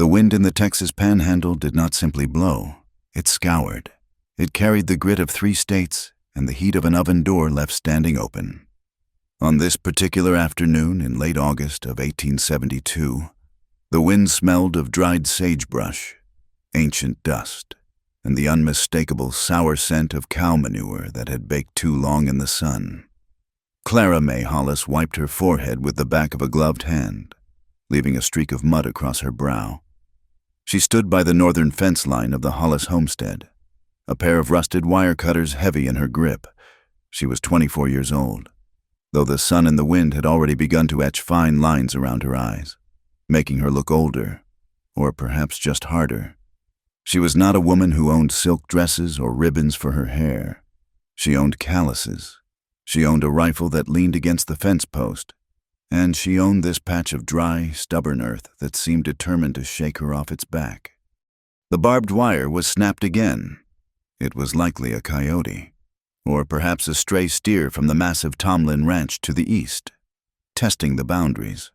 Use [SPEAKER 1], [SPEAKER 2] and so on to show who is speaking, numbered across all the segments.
[SPEAKER 1] The wind in the Texas Panhandle did not simply blow, it scoured. It carried the grit of 3 states and the heat of an oven door left standing open. On this particular afternoon in late August of 1872, the wind smelled of dried sagebrush, ancient dust, and the unmistakable sour scent of cow manure that had baked too long in the sun. Clara May Hollis wiped her forehead with the back of a gloved hand, leaving a streak of mud across her brow. She stood by the northern fence line of the Hollis homestead, a pair of rusted wire cutters heavy in her grip. She was 24 years old, though the sun and the wind had already begun to etch fine lines around her eyes, making her look older, or perhaps just harder. She was not a woman who owned silk dresses or ribbons for her hair. She owned calluses. She owned a rifle that leaned against the fence post, and she owned this patch of dry, stubborn earth that seemed determined to shake her off its back. The barbed wire was snapped again. It was likely a coyote, or perhaps a stray steer from the massive Tomlin Ranch to the east, testing the boundaries.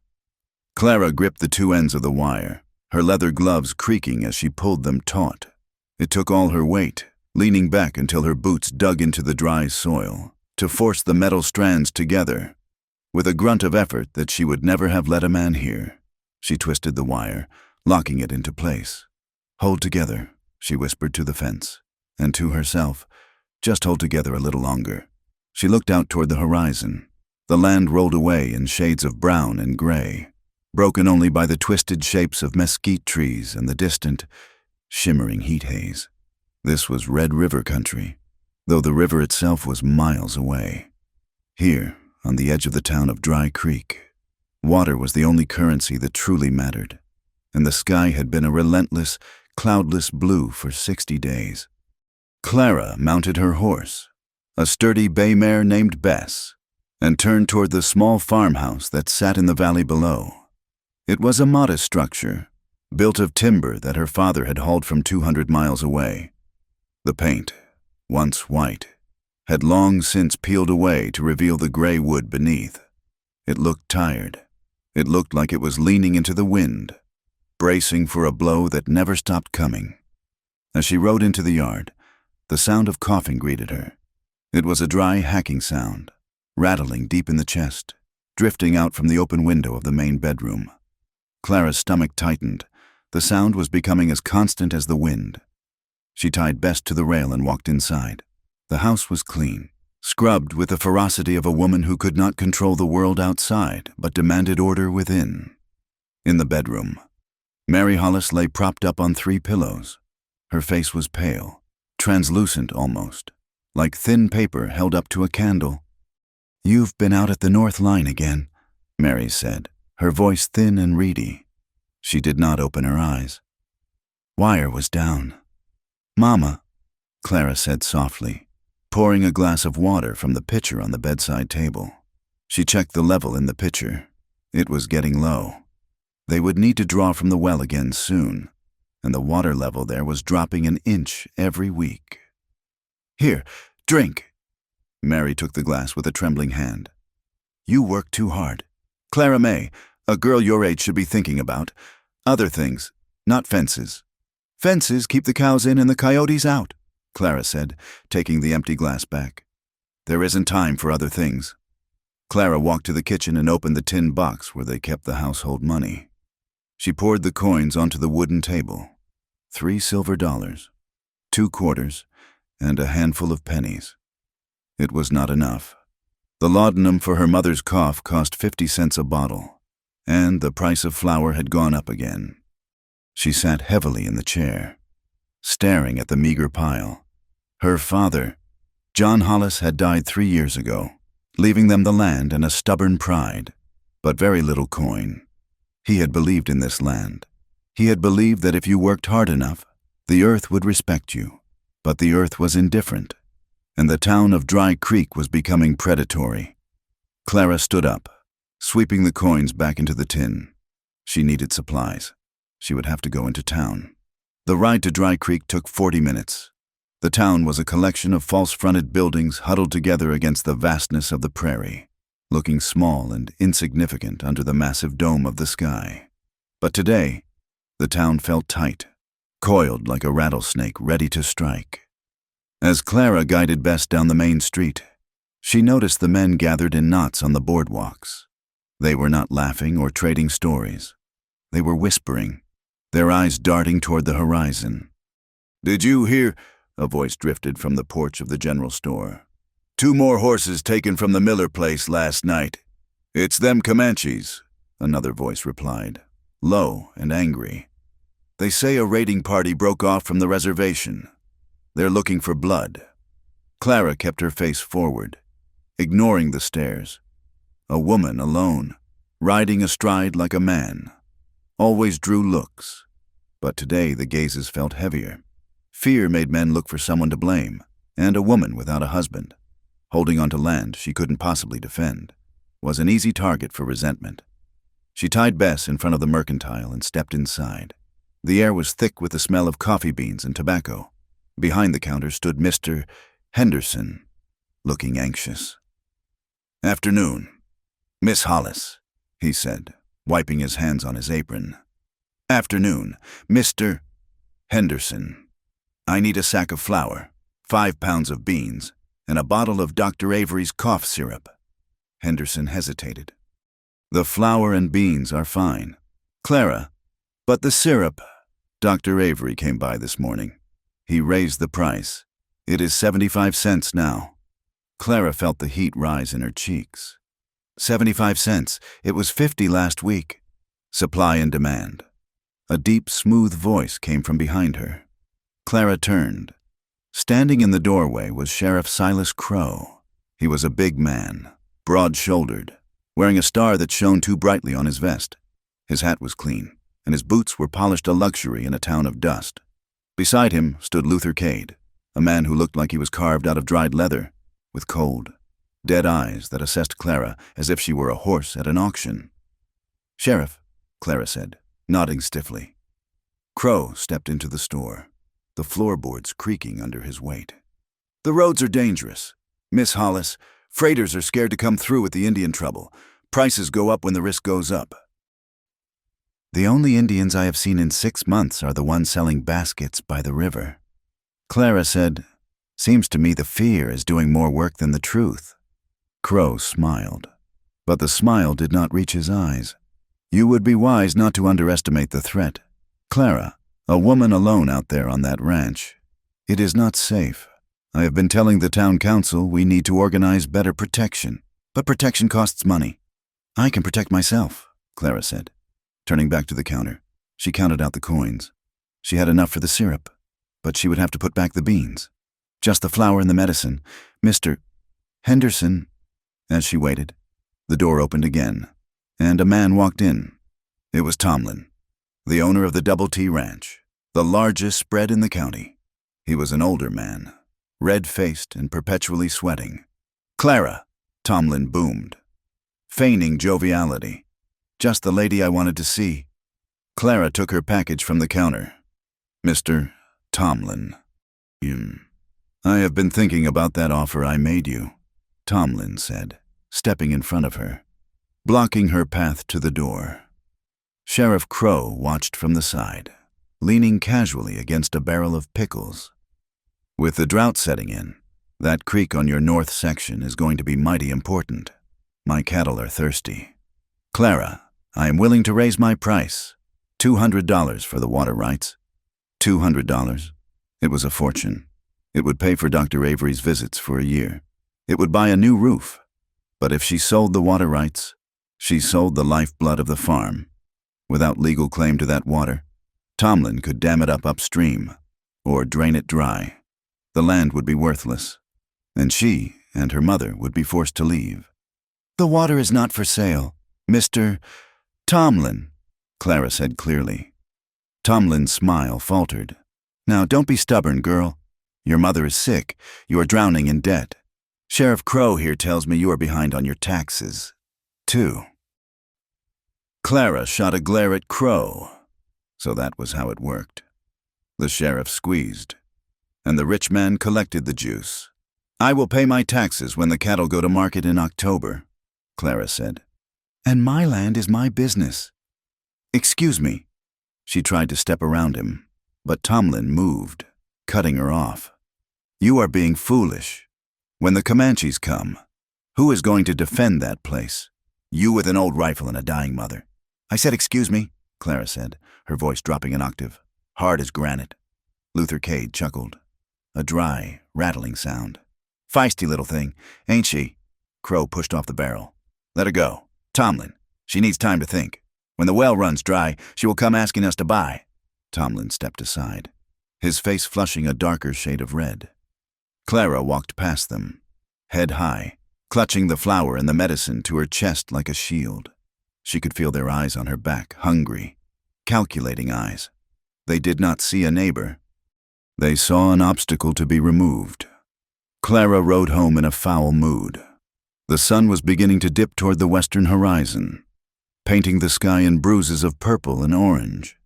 [SPEAKER 1] Clara gripped the 2 ends of the wire, her leather gloves creaking as she pulled them taut. It took all her weight, leaning back until her boots dug into the dry soil, to force the metal strands together. With a grunt of effort that she would never have let a man hear, she twisted the wire, locking it into place. "Hold together," she whispered to the fence, and to herself, "just hold together a little longer." She looked out toward the horizon. The land rolled away in shades of brown and gray, broken only by the twisted shapes of mesquite trees and the distant, shimmering heat haze. This was Red River country, though the river itself was miles away. Here, on the edge of the town of Dry Creek, water was the only currency that truly mattered, and the sky had been a relentless, cloudless blue for 60 days. Clara mounted her horse, a sturdy bay mare named Bess, and turned toward the small farmhouse that sat in the valley below. It was a modest structure, built of timber that her father had hauled from 200 miles away. The paint, once white, had long since peeled away to reveal the gray wood beneath. It looked tired. It looked like it was leaning into the wind, bracing for a blow that never stopped coming. As she rode into the yard, the sound of coughing greeted her. It was a dry, hacking sound, rattling deep in the chest, drifting out from the open window of the main bedroom. Clara's stomach tightened. The sound was becoming as constant as the wind. She tied Bess to the rail and walked inside. The house was clean, scrubbed with the ferocity of a woman who could not control the world outside but demanded order within. In the bedroom, Mary Hollis lay propped up on 3 pillows. Her face was pale, translucent almost, like thin paper held up to a candle. "You've been out at the North Line again," Mary said, her voice thin and reedy. She did not open her eyes. "Wire was down." "Mama," Clara said softly, pouring a glass of water from the pitcher on the bedside table. She checked the level in the pitcher. It was getting low. They would need to draw from the well again soon, and the water level there was dropping an inch every week. "Here, drink." Mary took the glass with a trembling hand. "You work too hard. Clara May, a girl your age should be thinking about other things, not fences." "Fences keep the cows in and the coyotes out," Clara said, taking the empty glass back. "There isn't time for other things." Clara walked to the kitchen and opened the tin box where they kept the household money. She poured the coins onto the wooden table. 3 silver dollars, 2 quarters, and a handful of pennies. It was not enough. The laudanum for her mother's cough cost 50 cents a bottle, and the price of flour had gone up again. She sat heavily in the chair, staring at the meager pile. Her father, John Hollis, had died 3 years ago, leaving them the land and a stubborn pride, but very little coin. He had believed in this land. He had believed that if you worked hard enough, the earth would respect you. But the earth was indifferent, and the town of Dry Creek was becoming predatory. Clara stood up, sweeping the coins back into the tin. She needed supplies. She would have to go into town. The ride to Dry Creek took 40 minutes. The town was a collection of false-fronted buildings huddled together against the vastness of the prairie, looking small and insignificant under the massive dome of the sky. But today, The town felt tight, coiled like a rattlesnake ready to strike. As Clara guided Bess down the main street, she noticed the men gathered in knots on the boardwalks. They were not laughing or trading stories. They were whispering, their eyes darting toward the horizon. "Did you hear?" a voice drifted from the porch of the general store. "2 more horses taken from the Miller place last night." "It's them Comanches," another voice replied, low and angry. "They say a raiding party broke off from the reservation. They're looking for blood." Clara kept her face forward, ignoring the stares. A woman alone, riding astride like a man, always drew looks. But today the gazes felt heavier. Fear made men look for someone to blame, and a woman without a husband, holding onto land she couldn't possibly defend, was an easy target for resentment. She tied Bess in front of the mercantile and stepped inside. The air was thick with the smell of coffee beans and tobacco. Behind the counter stood Mr. Henderson, looking anxious. "Afternoon, Miss Hollis," he said, wiping his hands on his apron. "Afternoon, Mr. Henderson. I need a sack of flour, 5 pounds of beans, and a bottle of Dr. Avery's cough syrup." Henderson hesitated. "The flour and beans are fine, Clara, but the syrup—" "Dr. Avery came by this morning. He raised the price. It is 75 cents now." Clara felt the heat rise in her cheeks. 75 cents. It was 50 last week. Supply and demand. A deep, smooth voice came from behind her. Clara turned. Standing in the doorway was Sheriff Silas Crow. He was a big man, broad-shouldered, wearing a star that shone too brightly on his vest. His hat was clean, and his boots were polished a luxury in a town of dust. Beside him stood Luther Cade, a man who looked like he was carved out of dried leather, with cold, dead eyes that assessed Clara as if she were a horse at an auction. "Sheriff," Clara said, nodding stiffly. Crow stepped into the store, the floorboards creaking under his weight. "The roads are dangerous. Miss Hollis, freighters are scared to come through with the Indian trouble. Prices go up when the risk goes up." "The only Indians I have seen in 6 months are the ones selling baskets by the river." Clara said, "Seems to me the fear is doing more work than the truth." Crow smiled, but the smile did not reach his eyes. "You would be wise not to underestimate the threat. Clara, a woman alone out there on that ranch. It is not safe. I have been telling the town council we need to organize better protection, but protection costs money." "I can protect myself," Clara said. Turning back to the counter, she counted out the coins. She had enough for the syrup, but she would have to put back the beans. "Just the flour and the medicine. Mr. Henderson." As she waited, the door opened again, and a man walked in. It was Tomlin, the owner of the Double T Ranch, the largest spread in the county. He was an older man, red-faced and perpetually sweating. "Clara," Tomlin boomed, feigning joviality. "Just the lady I wanted to see." Clara took her package from the counter. "Mr. Tomlin, I have been thinking about that offer I made you," Tomlin said, stepping in front of her, blocking her path to the door. Sheriff Crow watched from the side, leaning casually against a barrel of pickles. "With the drought setting in, that creek on your north section is going to be mighty important. My cattle are thirsty. Clara, I am willing to raise my price. $200 for the water rights." $200. It was a fortune. It would pay for Dr. Avery's visits for a year. It would buy a new roof. But if she sold the water rights, she sold the lifeblood of the farm. Without legal claim to that water, Tomlin could dam it up upstream or drain it dry. The land would be worthless, and she and her mother would be forced to leave. "The water is not for sale, Mr. Tomlin," Clara said clearly. Tomlin's smile faltered. "Now don't be stubborn, girl. Your mother is sick. You are drowning in debt. Sheriff Crow here tells me you are behind on your taxes, too." Clara shot a glare at Crow. So that was how it worked. The sheriff squeezed, and the rich man collected the juice. "I will pay my taxes when the cattle go to market in October," Clara said. "And my land is my business." "Excuse me." She tried to step around him, but Tomlin moved, cutting her off. "You are being foolish. When the Comanches come, who is going to defend that place? You with an old rifle and a dying mother." "I said excuse me," Clara said, her voice dropping an octave, hard as granite. Luther Cade chuckled, a dry, rattling sound. "Feisty little thing, ain't she?" Crow pushed off the barrel. "Let her go. Tomlin, she needs time to think. When the well runs dry, she will come asking us to buy." Tomlin stepped aside, his face flushing a darker shade of red. Clara walked past them, head high, clutching the flower and the medicine to her chest like a shield. She could feel their eyes on her back, hungry, calculating eyes. They did not see a neighbor. They saw an obstacle to be removed. Clara rode home in a foul mood. The sun was beginning to dip toward the western horizon, painting the sky in bruises of purple and orange.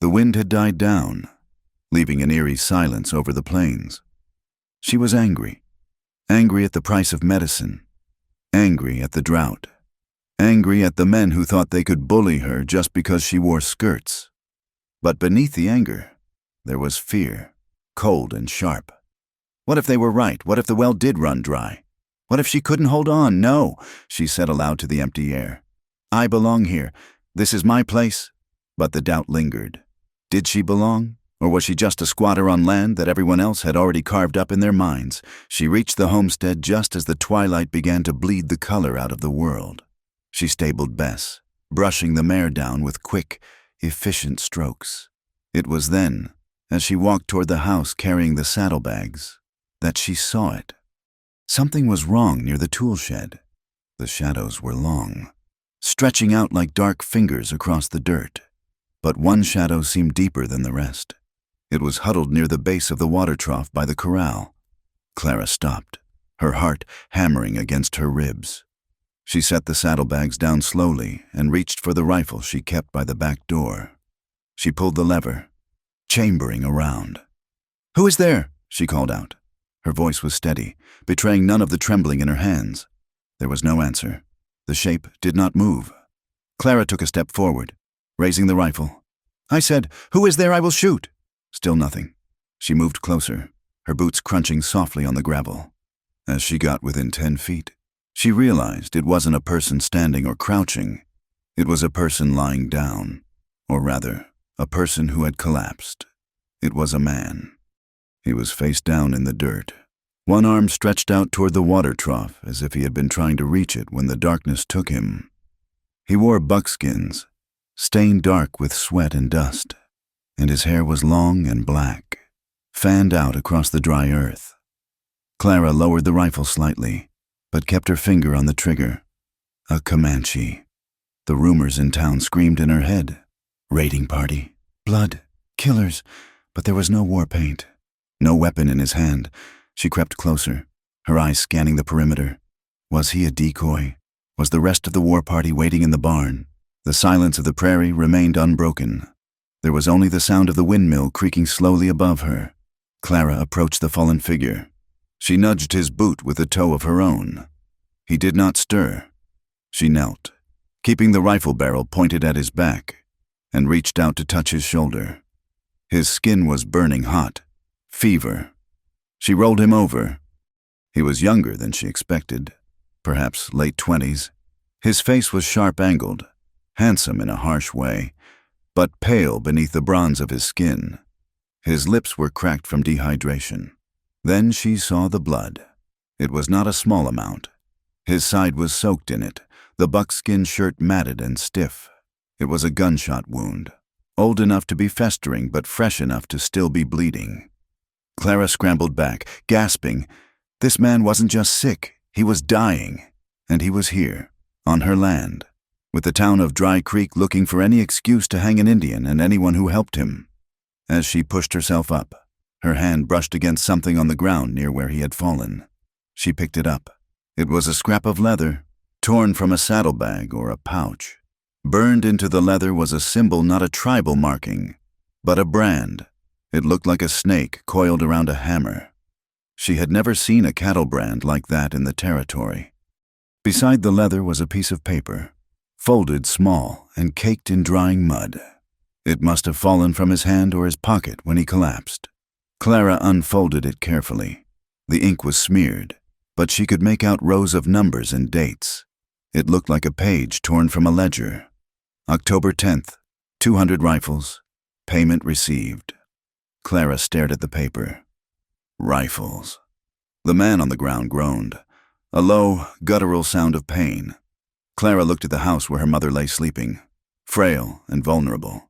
[SPEAKER 1] The wind had died down, leaving an eerie silence over the plains. She was angry. Angry at the price of medicine. Angry at the drought. Angry at the men who thought they could bully her just because she wore skirts. But beneath the anger, there was fear, cold and sharp. What if they were right? What if the well did run dry? What if she couldn't hold on? "No," she said aloud to the empty air. "I belong here. This is my place." But the doubt lingered. Did she belong? Or was she just a squatter on land that everyone else had already carved up in their minds? She reached the homestead just as the twilight began to bleed the color out of the world. She stabled Bess, brushing the mare down with quick, efficient strokes. It was then, as she walked toward the house carrying the saddlebags, that she saw it. Something was wrong near the tool shed. The shadows were long, stretching out like dark fingers across the dirt. But one shadow seemed deeper than the rest. It was huddled near the base of the water trough by the corral. Clara stopped, her heart hammering against her ribs. She set the saddlebags down slowly and reached for the rifle she kept by the back door. She pulled the lever, chambering around. "Who is there?" she called out. Her voice was steady, betraying none of the trembling in her hands. There was no answer. The shape did not move. Clara took a step forward, raising the rifle. "I said, 'Who is there? I will shoot.'" Still nothing. She moved closer, her boots crunching softly on the gravel. As she got within 10 feet, she realized it wasn't a person standing or crouching. It was a person lying down, or rather, a person who had collapsed. It was a man. He was face down in the dirt, one arm stretched out toward the water trough as if he had been trying to reach it when the darkness took him. He wore buckskins, stained dark with sweat and dust, and his hair was long and black, fanned out across the dry earth. Clara lowered the rifle slightly, but kept her finger on the trigger. A Comanche. The rumors in town screamed in her head. Raiding party, blood, killers, but there was no war paint. No weapon in his hand. She crept closer, her eyes scanning the perimeter. Was he a decoy? Was the rest of the war party waiting in the barn? The silence of the prairie remained unbroken. There was only the sound of the windmill creaking slowly above her. Clara approached the fallen figure. She nudged his boot with the toe of her own. He did not stir. She knelt, keeping the rifle barrel pointed at his back, and reached out to touch his shoulder. His skin was burning hot. Fever. She rolled him over. He was younger than she expected, perhaps late 20s. His face was sharp-angled, handsome in a harsh way, but pale beneath the bronze of his skin. His lips were cracked from dehydration. Then she saw the blood. It was not a small amount. His side was soaked in it, the buckskin shirt matted and stiff. It was a gunshot wound, old enough to be festering but fresh enough to still be bleeding. Clara scrambled back, gasping. This man wasn't just sick, he was dying. And he was here, on her land, with the town of Dry Creek looking for any excuse to hang an Indian and anyone who helped him. As she pushed herself up, her hand brushed against something on the ground near where he had fallen. She picked it up. It was a scrap of leather, torn from a saddlebag or a pouch. Burned into the leather was a symbol, not a tribal marking, but a brand. It looked like a snake coiled around a hammer. She had never seen a cattle brand like that in the territory. Beside the leather was a piece of paper, folded small and caked in drying mud. It must have fallen from his hand or his pocket when he collapsed. Clara unfolded it carefully. The ink was smeared, but she could make out rows of numbers and dates. It looked like a page torn from a ledger. October 10th, 200 rifles, payment received. Clara stared at the paper. Rifles. The man on the ground groaned, a low, guttural sound of pain. Clara looked at the house where her mother lay sleeping, frail and vulnerable.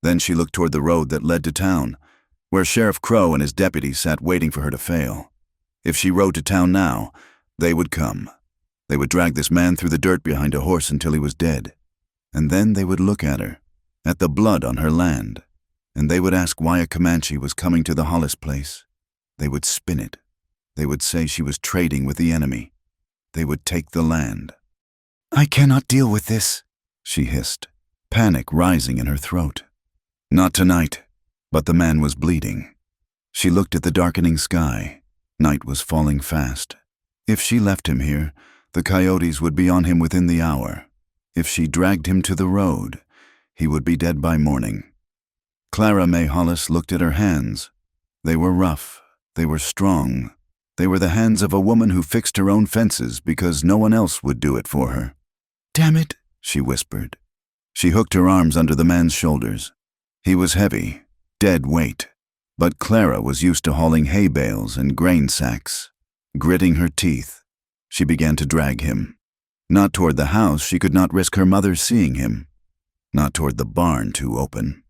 [SPEAKER 1] Then she looked toward the road that led to town, where Sheriff Crow and his deputies sat waiting for her to fail. If she rode to town now, they would come. They would drag this man through the dirt behind a horse until he was dead. And then they would look at her, at the blood on her land, and they would ask why a Comanche was coming to the Hollis place. They would spin it. They would say she was trading with the enemy. They would take the land. "I cannot deal with this," she hissed, panic rising in her throat. Not tonight, but the man was bleeding. She looked at the darkening sky. Night was falling fast. If she left him here, the coyotes would be on him within the hour. If she dragged him to the road, he would be dead by morning. Clara May Hollis looked at her hands. They were rough. They were strong. They were the hands of a woman who fixed her own fences because no one else would do it for her. "Damn it," she whispered. She hooked her arms under the man's shoulders. He was heavy, dead weight, but Clara was used to hauling hay bales and grain sacks. Gritting her teeth, she began to drag him. Not toward the house, she could not risk her mother seeing him. Not toward the barn too open.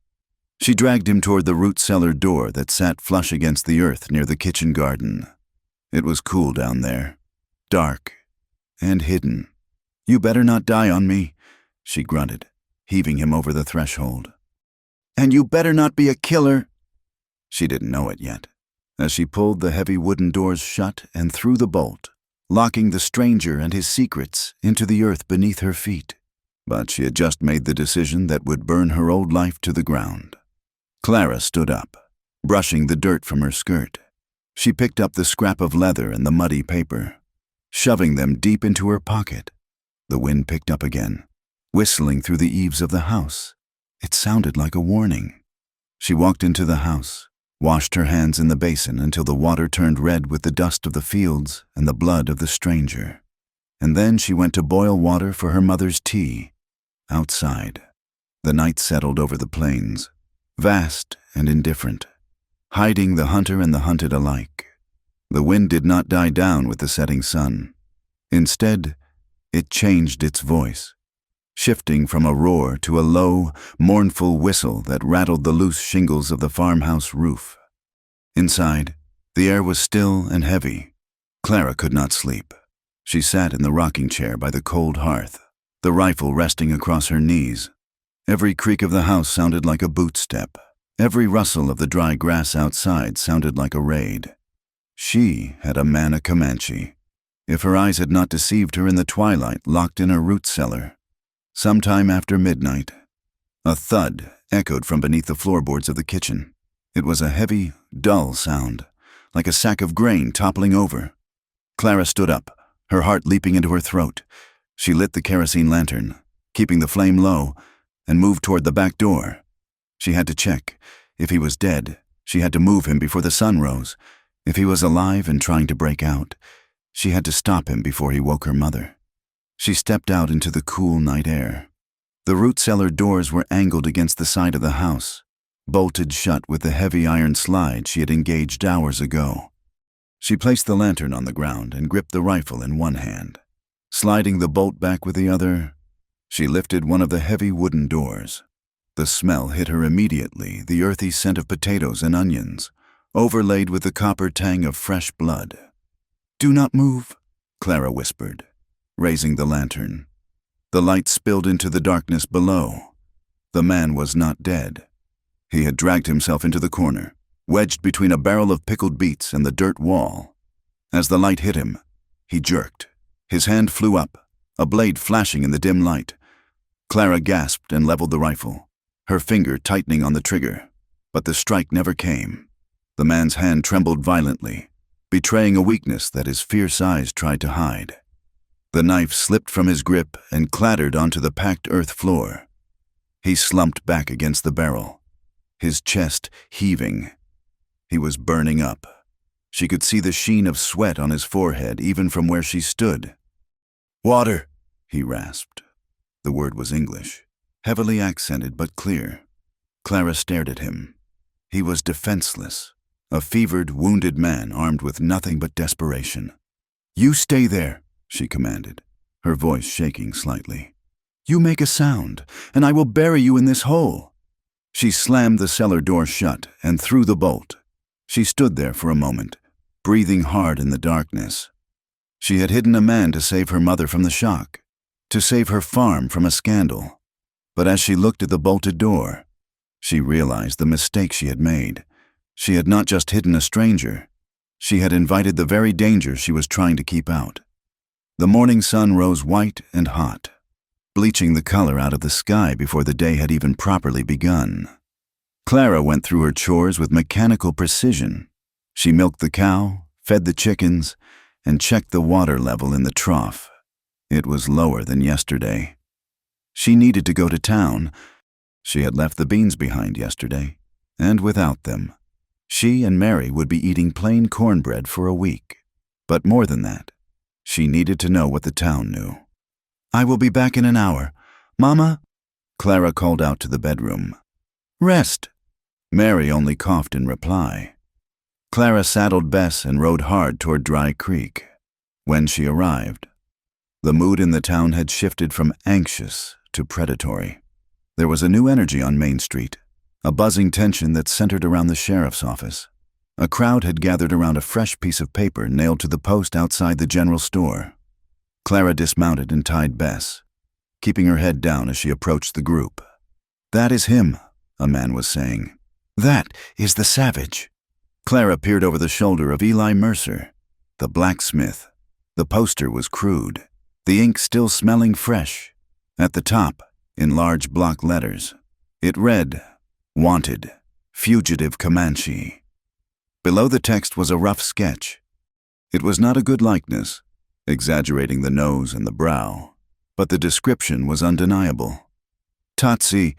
[SPEAKER 1] She dragged him toward the root cellar door that sat flush against the earth near the kitchen garden. It was cool down there, dark and hidden. "You better not die on me," she grunted, heaving him over the threshold. "And you better not be a killer." She didn't know it yet, as she pulled the heavy wooden doors shut and threw the bolt, locking the stranger and his secrets into the earth beneath her feet. But she had just made the decision that would burn her old life to the ground. Clara stood up, brushing the dirt from her skirt. She picked up the scrap of leather and the muddy paper, shoving them deep into her pocket. The wind picked up again, whistling through the eaves of the house. It sounded like a warning. She walked into the house, washed her hands in the basin until the water turned red with the dust of the fields and the blood of the stranger. And then she went to boil water for her mother's tea. Outside, the night settled over the plains, vast and indifferent, hiding the hunter and the hunted alike. The wind did not die down with the setting sun. Instead, it changed its voice, shifting from a roar to a low, mournful whistle that rattled the loose shingles of the farmhouse roof. Inside, the air was still and heavy. Clara could not sleep. She sat in the rocking chair by the cold hearth, the rifle resting across her knees. Every creak of the house sounded like a boot step. Every rustle of the dry grass outside sounded like a raid. She had a man a Comanche, if her eyes had not deceived her in the twilight locked in her root cellar. Sometime after midnight, a thud echoed from beneath the floorboards of the kitchen. It was a heavy, dull sound, like a sack of grain toppling over. Clara stood up, her heart leaping into her throat. She lit the kerosene lantern, keeping the flame low, and moved toward the back door. She had to check. If he was dead, she had to move him before the sun rose. If he was alive and trying to break out, she had to stop him before he woke her mother. She stepped out into the cool night air. The root cellar doors were angled against the side of the house, bolted shut with the heavy iron slide she had engaged hours ago. She placed the lantern on the ground and gripped the rifle in one hand. Sliding the bolt back with the other, she lifted one of the heavy wooden doors. The smell hit her immediately, the earthy scent of potatoes and onions, overlaid with the copper tang of fresh blood. "Do not move," Clara whispered, raising the lantern. The light spilled into the darkness below. The man was not dead. He had dragged himself into the corner, wedged between a barrel of pickled beets and the dirt wall. As the light hit him, he jerked. His hand flew up, a blade flashing in the dim light. Clara gasped and leveled the rifle, her finger tightening on the trigger, but the strike never came. The man's hand trembled violently, betraying a weakness that his fierce eyes tried to hide. The knife slipped from his grip and clattered onto the packed earth floor. He slumped back against the barrel, his chest heaving. He was burning up. She could see the sheen of sweat on his forehead even from where she stood. "Water," he rasped. The word was English, heavily accented but clear. Clara stared at him. He was defenseless, a fevered, wounded man armed with nothing but desperation. "You stay there," she commanded, her voice shaking slightly. "You make a sound, and I will bury you in this hole." She slammed the cellar door shut and threw the bolt. She stood there for a moment, breathing hard in the darkness. She had hidden a man to save her mother from the shock, to save her farm from a scandal. But as she looked at the bolted door, she realized the mistake she had made. She had not just hidden a stranger. She had invited the very danger she was trying to keep out. The morning sun rose white and hot, bleaching the color out of the sky before the day had even properly begun. Clara went through her chores with mechanical precision. She milked the cow, fed the chickens, and checked the water level in the trough. It was lower than yesterday. She needed to go to town. She had left the beans behind yesterday, and without them, she and Mary would be eating plain cornbread for a week. But more than that, she needed to know what the town knew. "I will be back in an hour. Mama?" Clara called out to the bedroom. "Rest." Mary only coughed in reply. Clara saddled Bess and rode hard toward Dry Creek. When she arrived, the mood in the town had shifted from anxious to predatory. There was a new energy on Main Street, a buzzing tension that centered around the sheriff's office. A crowd had gathered around a fresh piece of paper nailed to the post outside the general store. Clara dismounted and tied Bess, keeping her head down as she approached the group. "That is him," a man was saying. "That is the savage." Clara peered over the shoulder of Eli Mercer, the blacksmith. The poster was crude, the ink still smelling fresh. At the top, in large block letters, it read, "Wanted, Fugitive Comanche." Below the text was a rough sketch. It was not a good likeness, exaggerating the nose and the brow, but the description was undeniable. Tatsi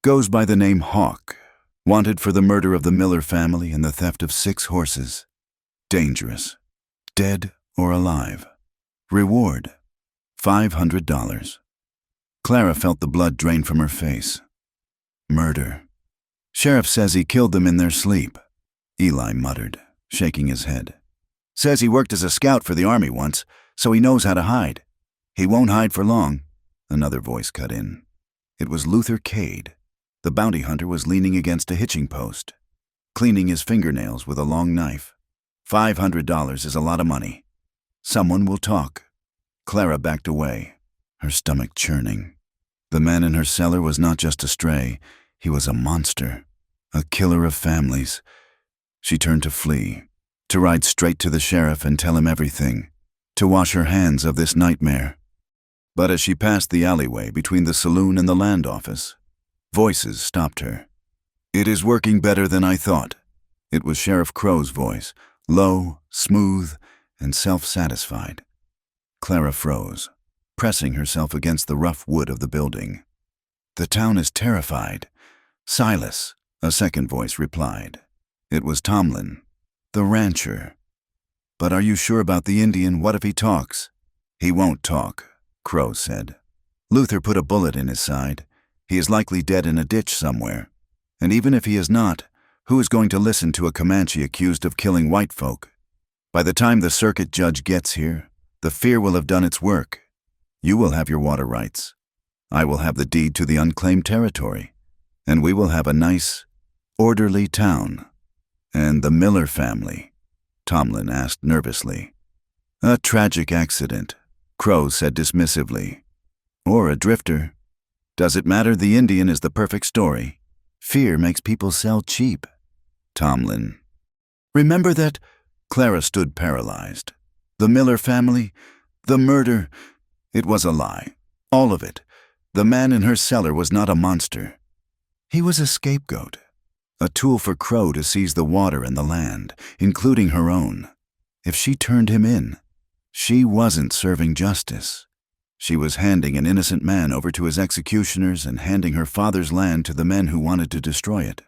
[SPEAKER 1] goes by the name Hawk, wanted for the murder of the Miller family and the theft of 6 horses. Dangerous, dead or alive. Reward, $500. Clara felt the blood drain from her face. Murder. Sheriff says he killed them in their sleep, Eli muttered, shaking his head. Says he worked as a scout for the army once, so he knows how to hide. He won't hide for long, another voice cut in. It was Luther Cade. The bounty hunter was leaning against a hitching post, cleaning his fingernails with a long knife. $500 is a lot of money. Someone will talk. Clara backed away, her stomach churning. The man in her cellar was not just a stray, he was a monster, a killer of families. She turned to flee, to ride straight to the sheriff and tell him everything, to wash her hands of this nightmare. But as she passed the alleyway between the saloon and the land office, voices stopped her. "It is working better than I thought." It was Sheriff Crow's voice, low, smooth, and self-satisfied. Clara froze, pressing herself against the rough wood of the building. "The town is terrified." "Silas," a second voice replied. It was Tomlin, the rancher. "But are you sure about the Indian? What if he talks?" "He won't talk," Crow said. "Luther put a bullet in his side. He is likely dead in a ditch somewhere. And even if he is not, who is going to listen to a Comanche accused of killing white folk? By the time the circuit judge gets here, the fear will have done its work. You will have your water rights. I will have the deed to the unclaimed territory. And we will have a nice, orderly town." "And the Miller family?" Tomlin asked nervously. "A tragic accident," Crow said dismissively. "Or a drifter. Does it matter? The Indian is the perfect story. Fear makes people sell cheap." Tomlin. "Remember that?" Clara stood paralyzed. "The Miller family, the murder, it was a lie. All of it. The man in her cellar was not a monster. He was a scapegoat, a tool for Crow to seize the water and the land, including her own. If she turned him in, she wasn't serving justice. She was handing an innocent man over to his executioners and handing her father's land to the men who wanted to destroy it.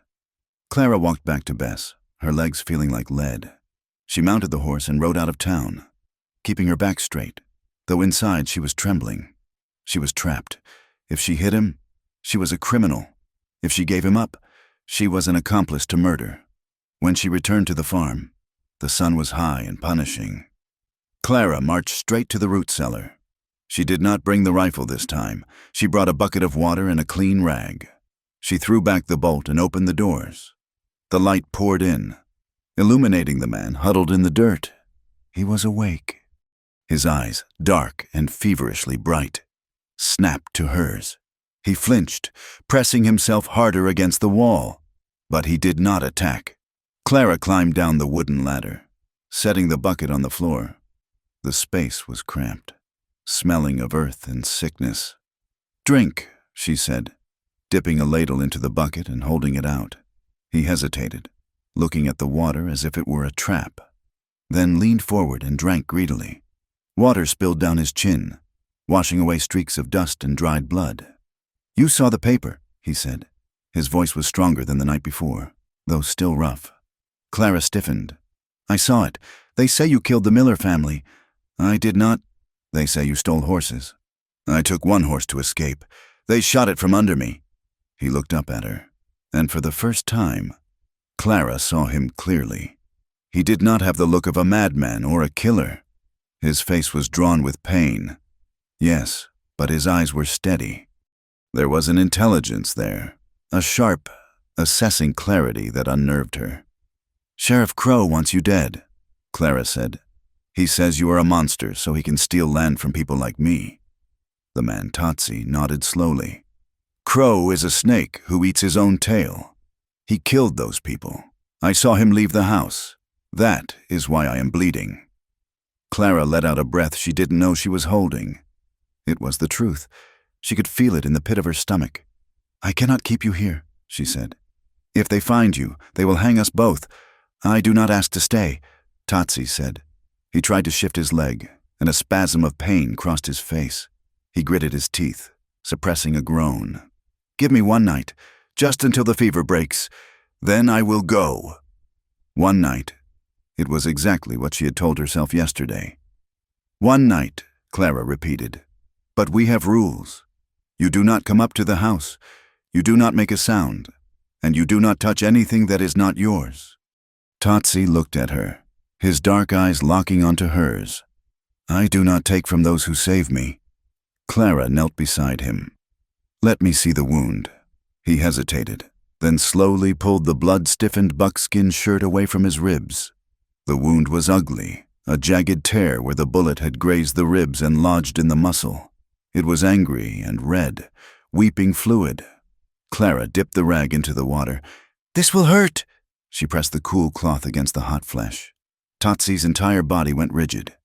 [SPEAKER 1] Clara walked back to Bess, her legs feeling like lead. She mounted the horse and rode out of town, keeping her back straight, though inside she was trembling. She was trapped. If she hit him, she was a criminal. If she gave him up, she was an accomplice to murder. When she returned to the farm, the sun was high and punishing. Clara marched straight to the root cellar. She did not bring the rifle this time. She brought a bucket of water and a clean rag. She threw back the bolt and opened the doors. The light poured in, illuminating the man huddled in the dirt. He was awake. His eyes, dark and feverishly bright, snapped to hers. He flinched, pressing himself harder against the wall. But he did not attack. Clara climbed down the wooden ladder, setting the bucket on the floor. The space was cramped, smelling of earth and sickness. "Drink," she said, dipping a ladle into the bucket and holding it out. He hesitated, looking at the water as if it were a trap, then leaned forward and drank greedily. Water spilled down his chin, washing away streaks of dust and dried blood. "You saw the paper," he said. His voice was stronger than the night before, though still rough. Clara stiffened. "I saw it. They say you killed the Miller family." "I did not." "They say you stole horses." "I took one horse to escape. They shot it from under me." He looked up at her, and for the first time, Clara saw him clearly. He did not have the look of a madman or a killer. His face was drawn with pain. Yes, but his eyes were steady. There was an intelligence there, a sharp, assessing clarity that unnerved her. "Sheriff Crow wants you dead," Clara said. "He says you are a monster so he can steal land from people like me." The man Tatsi nodded slowly. "Crow is a snake who eats his own tail. He killed those people. I saw him leave the house. That is why I am bleeding." Clara let out a breath she didn't know she was holding. It was the truth. She could feel it in the pit of her stomach. "I cannot keep you here," she said. "If they find you, they will hang us both. I do not ask to stay," Tatsi said. He tried to shift his leg, and a spasm of pain crossed his face. He gritted his teeth, suppressing a groan. "Give me one night, just until the fever breaks. Then I will go." One night. It was exactly what she had told herself yesterday. "One night," Clara repeated. "But we have rules. You do not come up to the house. You do not make a sound. And you do not touch anything that is not yours." Tatsi looked at her, his dark eyes locking onto hers. "I do not take from those who save me." Clara knelt beside him. "Let me see the wound." He hesitated, then slowly pulled the blood-stiffened buckskin shirt away from his ribs. The wound was ugly, a jagged tear where the bullet had grazed the ribs and lodged in the muscle. It was angry and red, weeping fluid. Clara dipped the rag into the water. "This will hurt." She pressed the cool cloth against the hot flesh. Tatsi's entire body went rigid.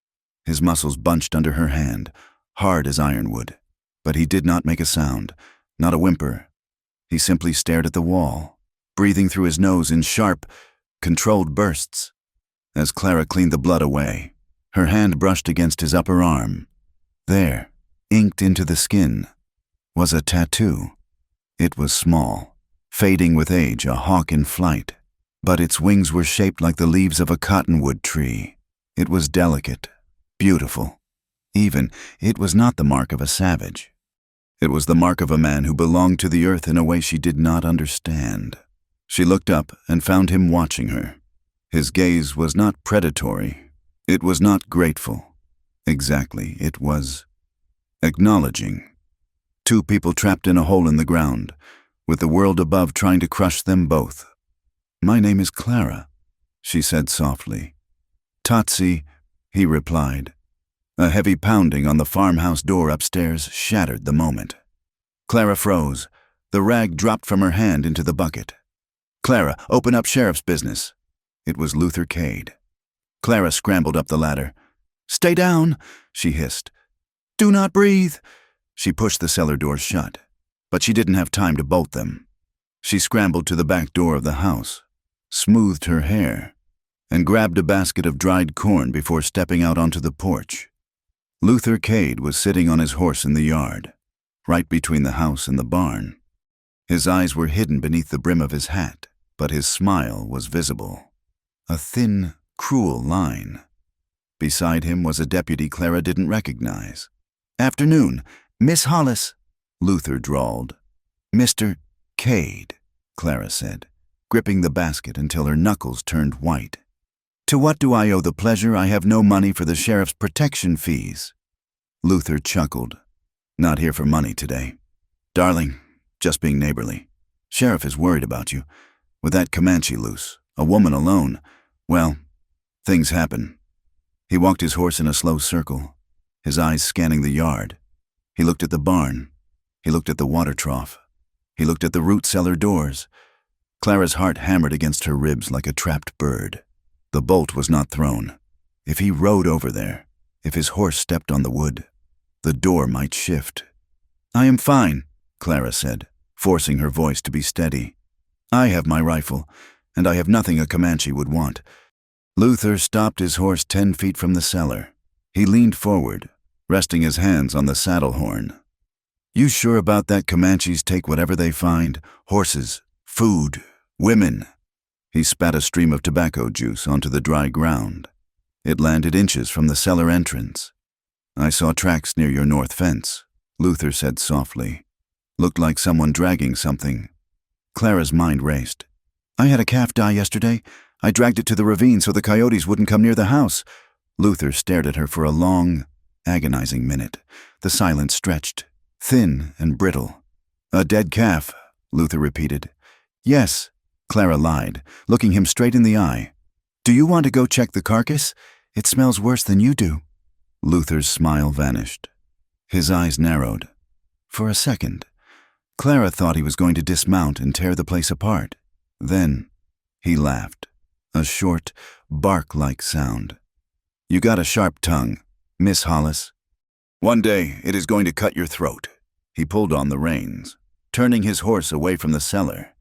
[SPEAKER 1] His muscles bunched under her hand, hard as ironwood. But he did not make a sound, not a whimper. He simply stared at the wall, breathing through his nose in sharp, controlled bursts. As Clara cleaned the blood away, her hand brushed against his upper arm. There, inked into the skin, was a tattoo. It was small, fading with age, a hawk in flight, but its wings were shaped like the leaves of a cottonwood tree. It was delicate, beautiful. Even, it was not the mark of a savage. It was the mark of a man who belonged to the earth in a way she did not understand. She looked up and found him watching her. His gaze was not predatory. It was not grateful. Exactly, it was acknowledging. Two people trapped in a hole in the ground, with the world above trying to crush them both. "My name is Clara," she said softly. "Tatsi," he replied. A heavy pounding on the farmhouse door upstairs shattered the moment. Clara froze. The rag dropped from her hand into the bucket. "Clara, open up sheriff's business." It was Luther Cade. Clara scrambled up the ladder. "Stay down," she hissed. "Do not breathe." She pushed the cellar doors shut, but she didn't have time to bolt them. She scrambled to the back door of the house, smoothed her hair, and grabbed a basket of dried corn before stepping out onto the porch. Luther Cade was sitting on his horse in the yard, right between the house and the barn. His eyes were hidden beneath the brim of his hat, but his smile was visible. A thin, cruel line. Beside him was a deputy Clara didn't recognize. "Afternoon, Miss Hollis," Luther drawled. "Mr. Cade," Clara said, gripping the basket until her knuckles turned white. "To what do I owe the pleasure? I have no money for the sheriff's protection fees." Luther chuckled. "Not here for money today. Darling, just being neighborly. Sheriff is worried about you. With that Comanche loose, a woman alone, well, things happen." He walked his horse in a slow circle, his eyes scanning the yard. He looked at the barn. He looked at the water trough. He looked at the root cellar doors. Clara's heart hammered against her ribs like a trapped bird. The bolt was not thrown. If he rode over there, if his horse stepped on the wood, the door might shift. "I am fine," Clara said, forcing her voice to be steady. "I have my rifle, and I have nothing a Comanche would want." Luther stopped his horse 10 feet from the cellar. He leaned forward, resting his hands on the saddle horn. "You sure about that Comanches take whatever they find? Horses, food, women?" He spat a stream of tobacco juice onto the dry ground. It landed inches from the cellar entrance. "I saw tracks near your north fence," Luther said softly. "Looked like someone dragging something." Clara's mind raced. "I had a calf die yesterday. I dragged it to the ravine so the coyotes wouldn't come near the house." Luther stared at her for a long, agonizing minute. The silence stretched, thin and brittle. "A dead calf," Luther repeated. "Yes," Clara lied, looking him straight in the eye. "Do you want to go check the carcass? It smells worse than you do." Luther's smile vanished. His eyes narrowed. For a second, Clara thought he was going to dismount and tear the place apart. Then he laughed, a short, bark-like sound. "You got a sharp tongue, Miss Hollis. One day it is going to cut your throat." He pulled on the reins, turning his horse away from the cellar.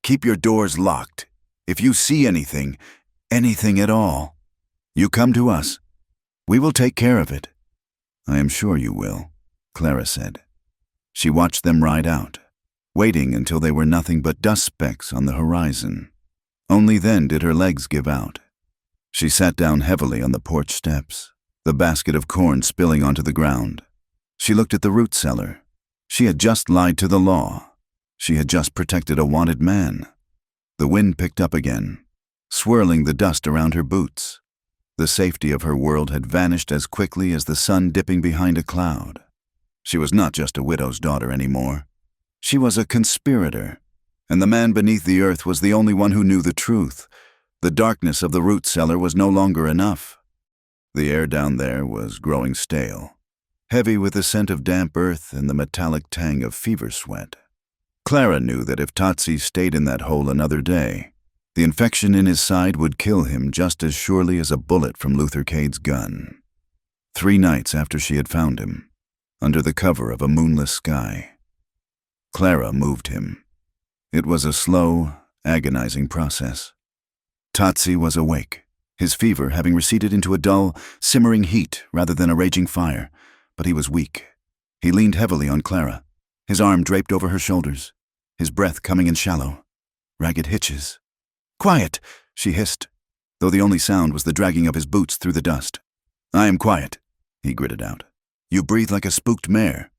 [SPEAKER 1] "Keep your doors locked. If you see anything at all, you come to us. We will take care of it." "I am sure you will," Clara said. She watched them ride out, waiting until they were nothing but dust specks on the horizon. Only then did her legs give out. She sat down heavily on the porch steps, the basket of corn spilling onto the ground. She looked at the root cellar. She had just lied to the law. She had just protected a wanted man. The wind picked up again, swirling the dust around her boots. The safety of her world had vanished as quickly as the sun dipping behind a cloud. She was not just a widow's daughter anymore. She was a conspirator, and the man beneath the earth was the only one who knew the truth. The darkness of the root cellar was no longer enough. The air down there was growing stale, heavy with the scent of damp earth and the metallic tang of fever sweat. Clara knew that if Tatsi stayed in that hole another day, the infection in his side would kill him just as surely as a bullet from Luther Cade's gun. 3 nights after she had found him, under the cover of a moonless sky, Clara moved him. It was a slow, agonizing process. Tatsi was awake, his fever having receded into a dull, simmering heat rather than a raging fire, but he was weak. He leaned heavily on Clara, his arm draped over her shoulders, his breath coming in shallow, ragged hitches. "Quiet," she hissed, though the only sound was the dragging of his boots through the dust. "I am quiet," he gritted out. "You breathe like a spooked mare."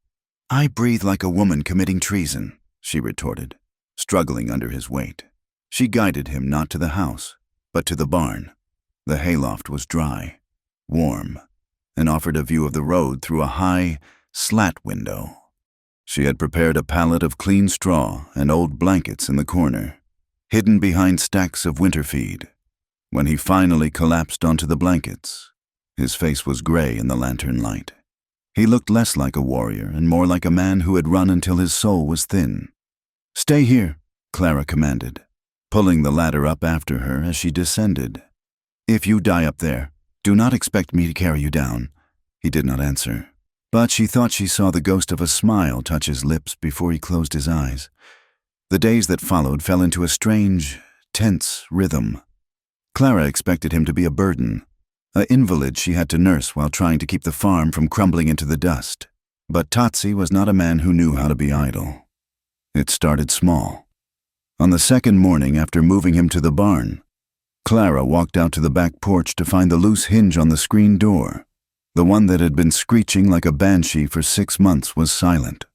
[SPEAKER 1] "I breathe like a woman committing treason," she retorted, struggling under his weight. She guided him not to the house, but to the barn. The hayloft was dry, warm, and offered a view of the road through a high, slat window. She had prepared a pallet of clean straw and old blankets in the corner, hidden behind stacks of winter feed. When he finally collapsed onto the blankets, his face was gray in the lantern light. He looked less like a warrior and more like a man who had run until his soul was thin. "Stay here," Clara commanded, pulling the ladder up after her as she descended. "If you die up there, do not expect me to carry you down." He did not answer, but she thought she saw the ghost of a smile touch his lips before he closed his eyes. The days that followed fell into a strange, tense rhythm. Clara expected him to be a burden, an invalid she had to nurse while trying to keep the farm from crumbling into the dust. But Tatsi was not a man who knew how to be idle. It started small. On the second morning after moving him to the barn, Clara walked out to the back porch to find the loose hinge on the screen door. The one that had been screeching like a banshee for 6 months was silent.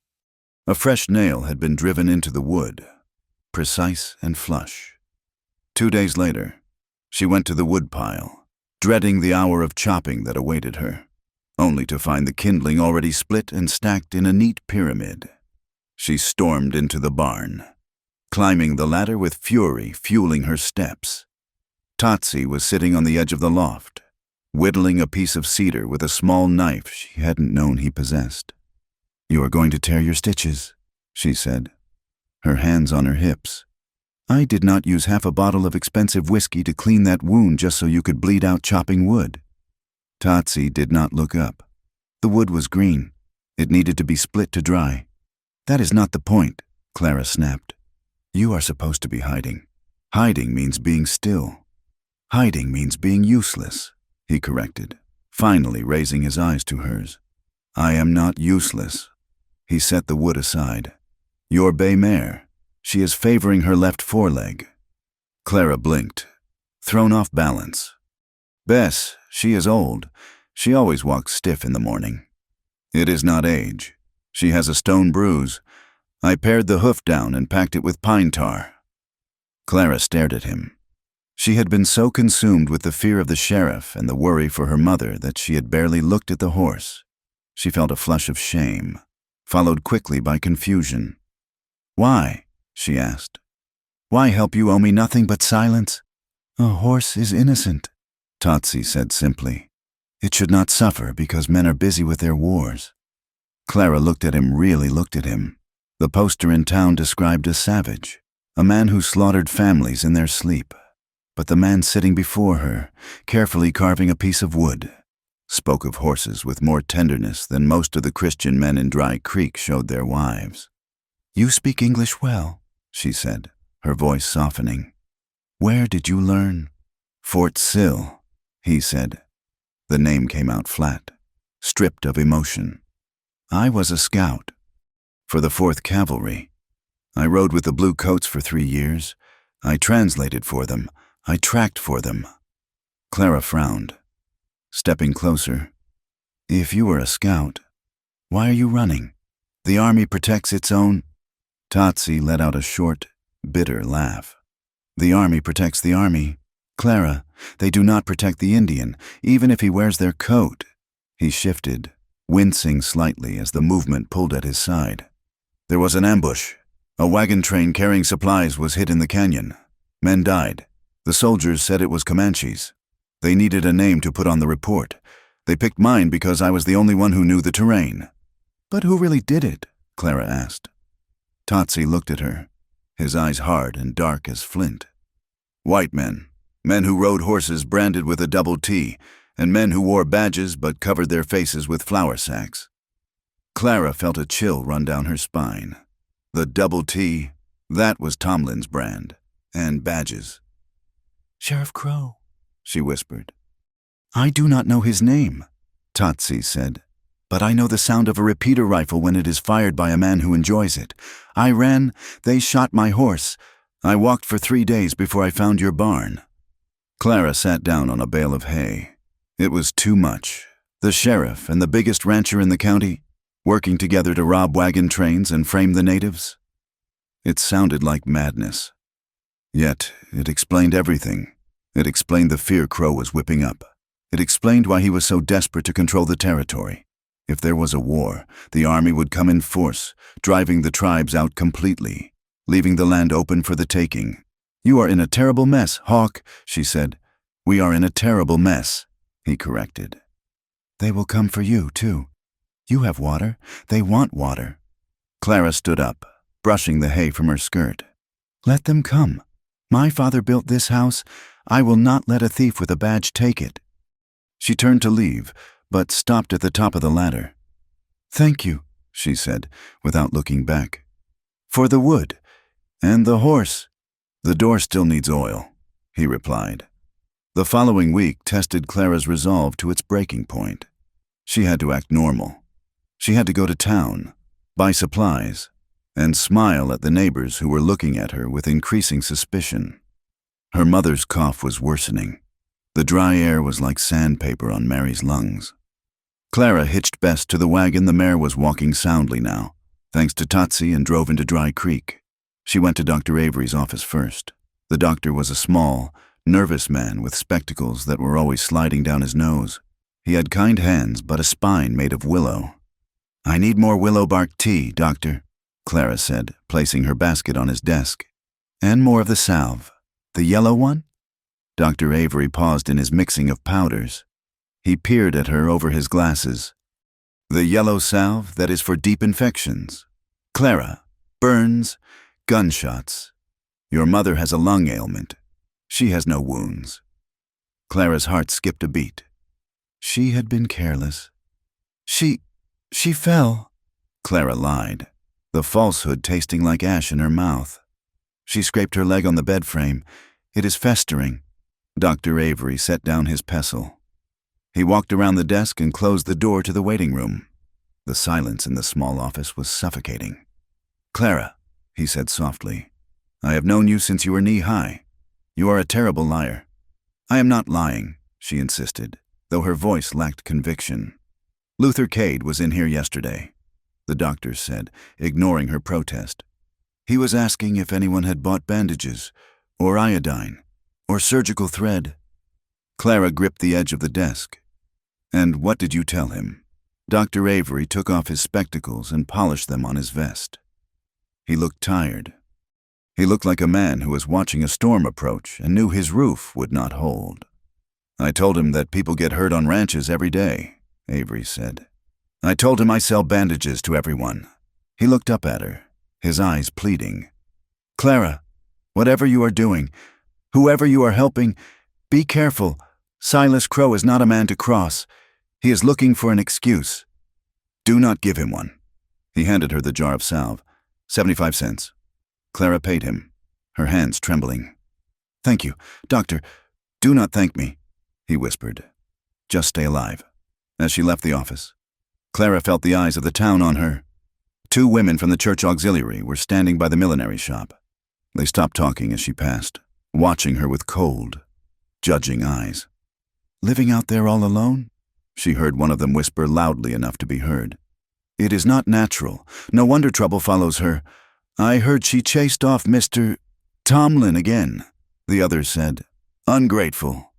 [SPEAKER 1] A fresh nail had been driven into the wood, precise and flush. 2 days later, she went to the woodpile, dreading the hour of chopping that awaited her, only to find the kindling already split and stacked in a neat pyramid. She stormed into the barn, climbing the ladder with fury fueling her steps. Tatsi was sitting on the edge of the loft, whittling a piece of cedar with a small knife she hadn't known he possessed. "You are going to tear your stitches," she said, her hands on her hips. "I did not use half a bottle of expensive whiskey to clean that wound just so you could bleed out chopping wood." Tatsi did not look up. The wood was green. It needed to be split to dry. "That is not the point," Clara snapped. "You are supposed to be hiding. Hiding means being still. Hiding means being useless," he corrected, finally raising his eyes to hers. "I am not useless." He set the wood aside. "Your bay mare. She is favoring her left foreleg." Clara blinked, thrown off balance. "Bess, she is old. She always walks stiff in the morning." "It is not age. She has a stone bruise. I pared the hoof down and packed it with pine tar." Clara stared at him. She had been so consumed with the fear of the sheriff and the worry for her mother that she had barely looked at the horse. She felt a flush of shame, followed quickly by confusion. "Why?" she asked. "Why help you owe me nothing but silence?" "A horse is innocent," Tatsi said simply. "It should not suffer because men are busy with their wars." Clara really looked at him. The poster in town described a savage, a man who slaughtered families in their sleep. But the man sitting before her, carefully carving a piece of wood, spoke of horses with more tenderness than most of the Christian men in Dry Creek showed their wives. "You speak English well," she said, her voice softening. "Where did you learn?" "Fort Sill," he said. The name came out flat, stripped of emotion. "I was a scout for the 4th Cavalry. I rode with the Blue Coats for 3 years. I translated for them. I tracked for them." Clara frowned, stepping closer. "If you were a scout, why are you running? The army protects its own—" Tatsi let out a short, bitter laugh. "The army protects the army. Clara, they do not protect the Indian, even if he wears their coat." He shifted, wincing slightly as the movement pulled at his side. "There was an ambush. A wagon train carrying supplies was hit in the canyon. Men died. The soldiers said it was Comanches. They needed a name to put on the report. They picked mine because I was the only one who knew the terrain." "But who really did it?" Clara asked. Tatsi looked at her, his eyes hard and dark as flint. "White men. Men who rode horses branded with a double T, and men who wore badges but covered their faces with flour sacks." Clara felt a chill run down her spine. The double T, that was Tomlin's brand, and badges. "Sheriff Crow," she whispered. "I do not know his name," Tatsi said, "but I know the sound of a repeater rifle when it is fired by a man who enjoys it. I ran, they shot my horse. I walked for 3 days before I found your barn." Clara sat down on a bale of hay. It was too much. The sheriff and the biggest rancher in the county, working together to rob wagon trains and frame the natives. It sounded like madness. Yet it explained everything. It explained the fear Crow was whipping up. It explained why he was so desperate to control the territory. If there was a war, the army would come in force, driving the tribes out completely, leaving the land open for the taking. "You are in a terrible mess, Hawk," she said. "We are in a terrible mess," he corrected. "They will come for you, too. You have water. They want water." Clara stood up, brushing the hay from her skirt. "Let them come. My father built this house. I will not let a thief with a badge take it." She turned to leave, but stopped at the top of the ladder. "Thank you," she said, without looking back. "For the wood. And the horse." "The door still needs oil," he replied. The following week tested Clara's resolve to its breaking point. She had to act normal. She had to go to town, buy supplies, and smile at the neighbors who were looking at her with increasing suspicion. Her mother's cough was worsening. The dry air was like sandpaper on Mary's lungs. Clara hitched Bess to the wagon. The mare was walking soundly now, thanks to Totsie, and drove into Dry Creek. She went to Dr. Avery's office first. The doctor was a small, nervous man with spectacles that were always sliding down his nose. He had kind hands, but a spine made of willow. "I need more willow bark tea, doctor," Clara said, placing her basket on his desk. "And more of the salve. The yellow one?" Dr. Avery paused in his mixing of powders. He peered at her over his glasses. "The yellow salve that is for deep infections. Clara, burns, gunshots. Your mother has a lung ailment. She has no wounds." Clara's heart skipped a beat. She had been careless. She fell," Clara lied, the falsehood tasting like ash in her mouth. "She scraped her leg on the bed frame. It is festering." Dr. Avery set down his pestle. He walked around the desk and closed the door to the waiting room. The silence in the small office was suffocating. "Clara," he said softly, "I have known you since you were knee-high. You are a terrible liar." "I am not lying," she insisted, though her voice lacked conviction. "Luther Cade was in here yesterday," the doctor said, ignoring her protest. "He was asking if anyone had bought bandages, or iodine, or surgical thread." Clara gripped the edge of the desk. "And what did you tell him?" Dr. Avery took off his spectacles and polished them on his vest. He looked tired. He looked like a man who was watching a storm approach and knew his roof would not hold. "I told him that people get hurt on ranches every day," Avery said. "I told him I sell bandages to everyone." He looked up at her, his eyes pleading. "Clara, whatever you are doing, whoever you are helping, be careful. Silas Crow is not a man to cross. He is looking for an excuse. Do not give him one." He handed her the jar of salve. 75 cents. Clara paid him, her hands trembling. "Thank you, doctor. Do not thank me," he whispered. "Just stay alive." As she left the office, Clara felt the eyes of the town on her. 2 women from the church auxiliary were standing by the millinery shop. They stopped talking as she passed, watching her with cold, judging eyes. "Living out there all alone?" she heard one of them whisper loudly enough to be heard. "It is not natural. No wonder trouble follows her. I heard she chased off Mr. Tomlin again," the other said. "Ungrateful.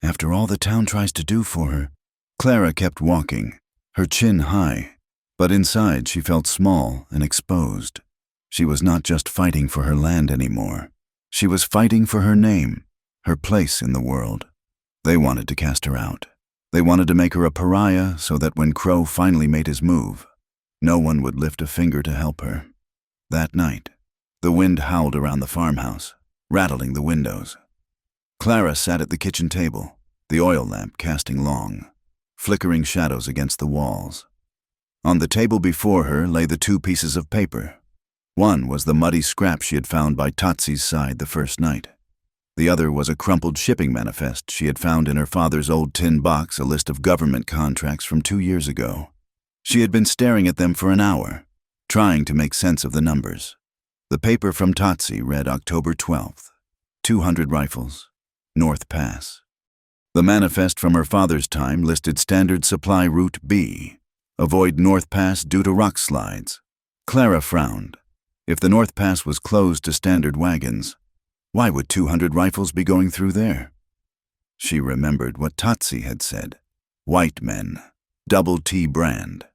[SPEAKER 1] After all the town tries to do for her." Clara kept walking, her chin high, but inside she felt small and exposed. She was not just fighting for her land anymore. She was fighting for her name, her place in the world. They wanted to cast her out. They wanted to make her a pariah so that when Crow finally made his move, no one would lift a finger to help her. That night, the wind howled around the farmhouse, rattling the windows. Clara sat at the kitchen table, the oil lamp casting long, flickering shadows against the walls. On the table before her lay the 2 pieces of paper. One was the muddy scrap she had found by Totsie's side the first night. The other was a crumpled shipping manifest she had found in her father's old tin box, a list of government contracts from 2 years ago. She had been staring at them for an hour, trying to make sense of the numbers. The paper from Totsie read October 12th, 200 rifles, North Pass. The manifest from her father's time listed Standard Supply Route B, avoid North Pass due to rock slides. Clara frowned. If the North Pass was closed to standard wagons, why would 200 rifles be going through there? She remembered what Totsie had said. White men, double T brand.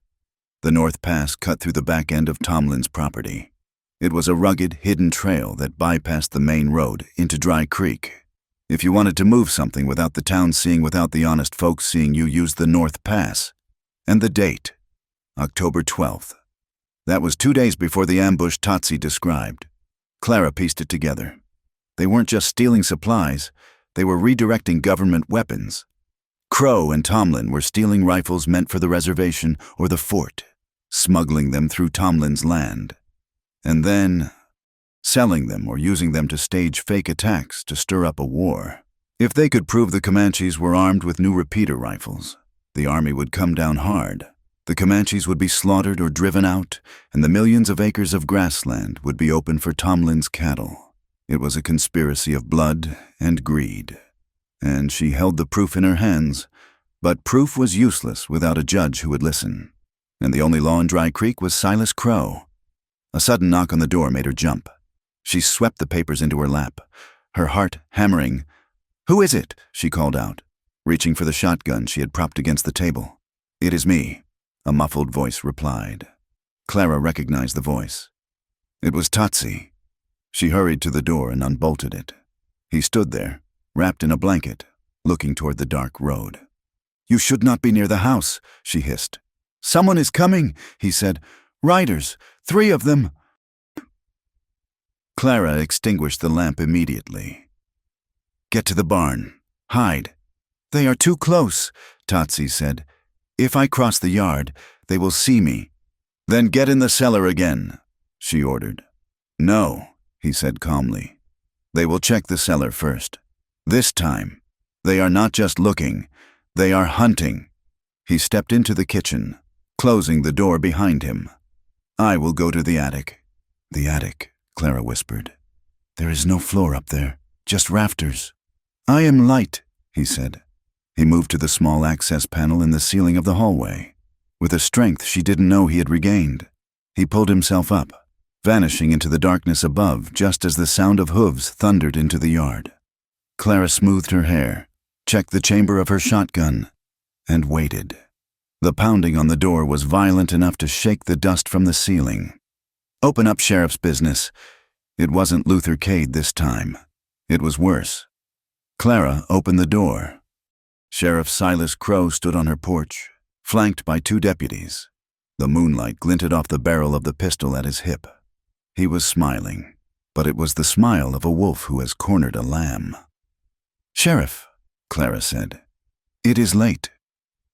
[SPEAKER 1] The North Pass cut through the back end of Tomlin's property. It was a rugged, hidden trail that bypassed the main road into Dry Creek. If you wanted to move something without the town seeing, without the honest folks seeing, you used the North Pass. And the date, October 12th. That was 2 days before the ambush Totsie described. Clara pieced it together. They weren't just stealing supplies, they were redirecting government weapons. Crow and Tomlin were stealing rifles meant for the reservation or the fort, smuggling them through Tomlin's land, and then selling them or using them to stage fake attacks to stir up a war. If they could prove the Comanches were armed with new repeater rifles, the army would come down hard. The Comanches would be slaughtered or driven out, and the millions of acres of grassland would be open for Tomlin's cattle. It was a conspiracy of blood and greed, and she held the proof in her hands, but proof was useless without a judge who would listen. And the only law in Dry Creek was Silas Crow. A sudden knock on the door made her jump. She swept the papers into her lap, her heart hammering. "Who is it?" she called out, reaching for the shotgun she had propped against the table. "It is me," a muffled voice replied. Clara recognized the voice. It was Tatsi. She hurried to the door and unbolted it. He stood there, wrapped in a blanket, looking toward the dark road. "You should not be near the house," she hissed. "Someone is coming," he said. "Riders, 3 of them." Clara extinguished the lamp immediately. "Get to the barn. Hide." "They are too close," Tatsi said. "If I cross the yard, they will see me." "Then get in the cellar again," she ordered. "No," he said calmly. "They will check the cellar first. This time, they are not just looking, they are hunting." He stepped into the kitchen, closing the door behind him. "I will go to the attic." "The attic," Clara whispered. "There is no floor up there, just rafters." "I am light," he said. He moved to the small access panel in the ceiling of the hallway. With a strength she didn't know he had regained, he pulled himself up, vanishing into the darkness above just as the sound of hooves thundered into the yard. Clara smoothed her hair, checked the chamber of her shotgun, and waited. The pounding on the door was violent enough to shake the dust from the ceiling. "Open up, Sheriff's business." It wasn't Luther Cade this time. It was worse. Clara opened the door. Sheriff Silas Crow stood on her porch, flanked by 2 deputies. The moonlight glinted off the barrel of the pistol at his hip. He was smiling, but it was the smile of a wolf who has cornered a lamb. "Sheriff," Clara said, "it is late."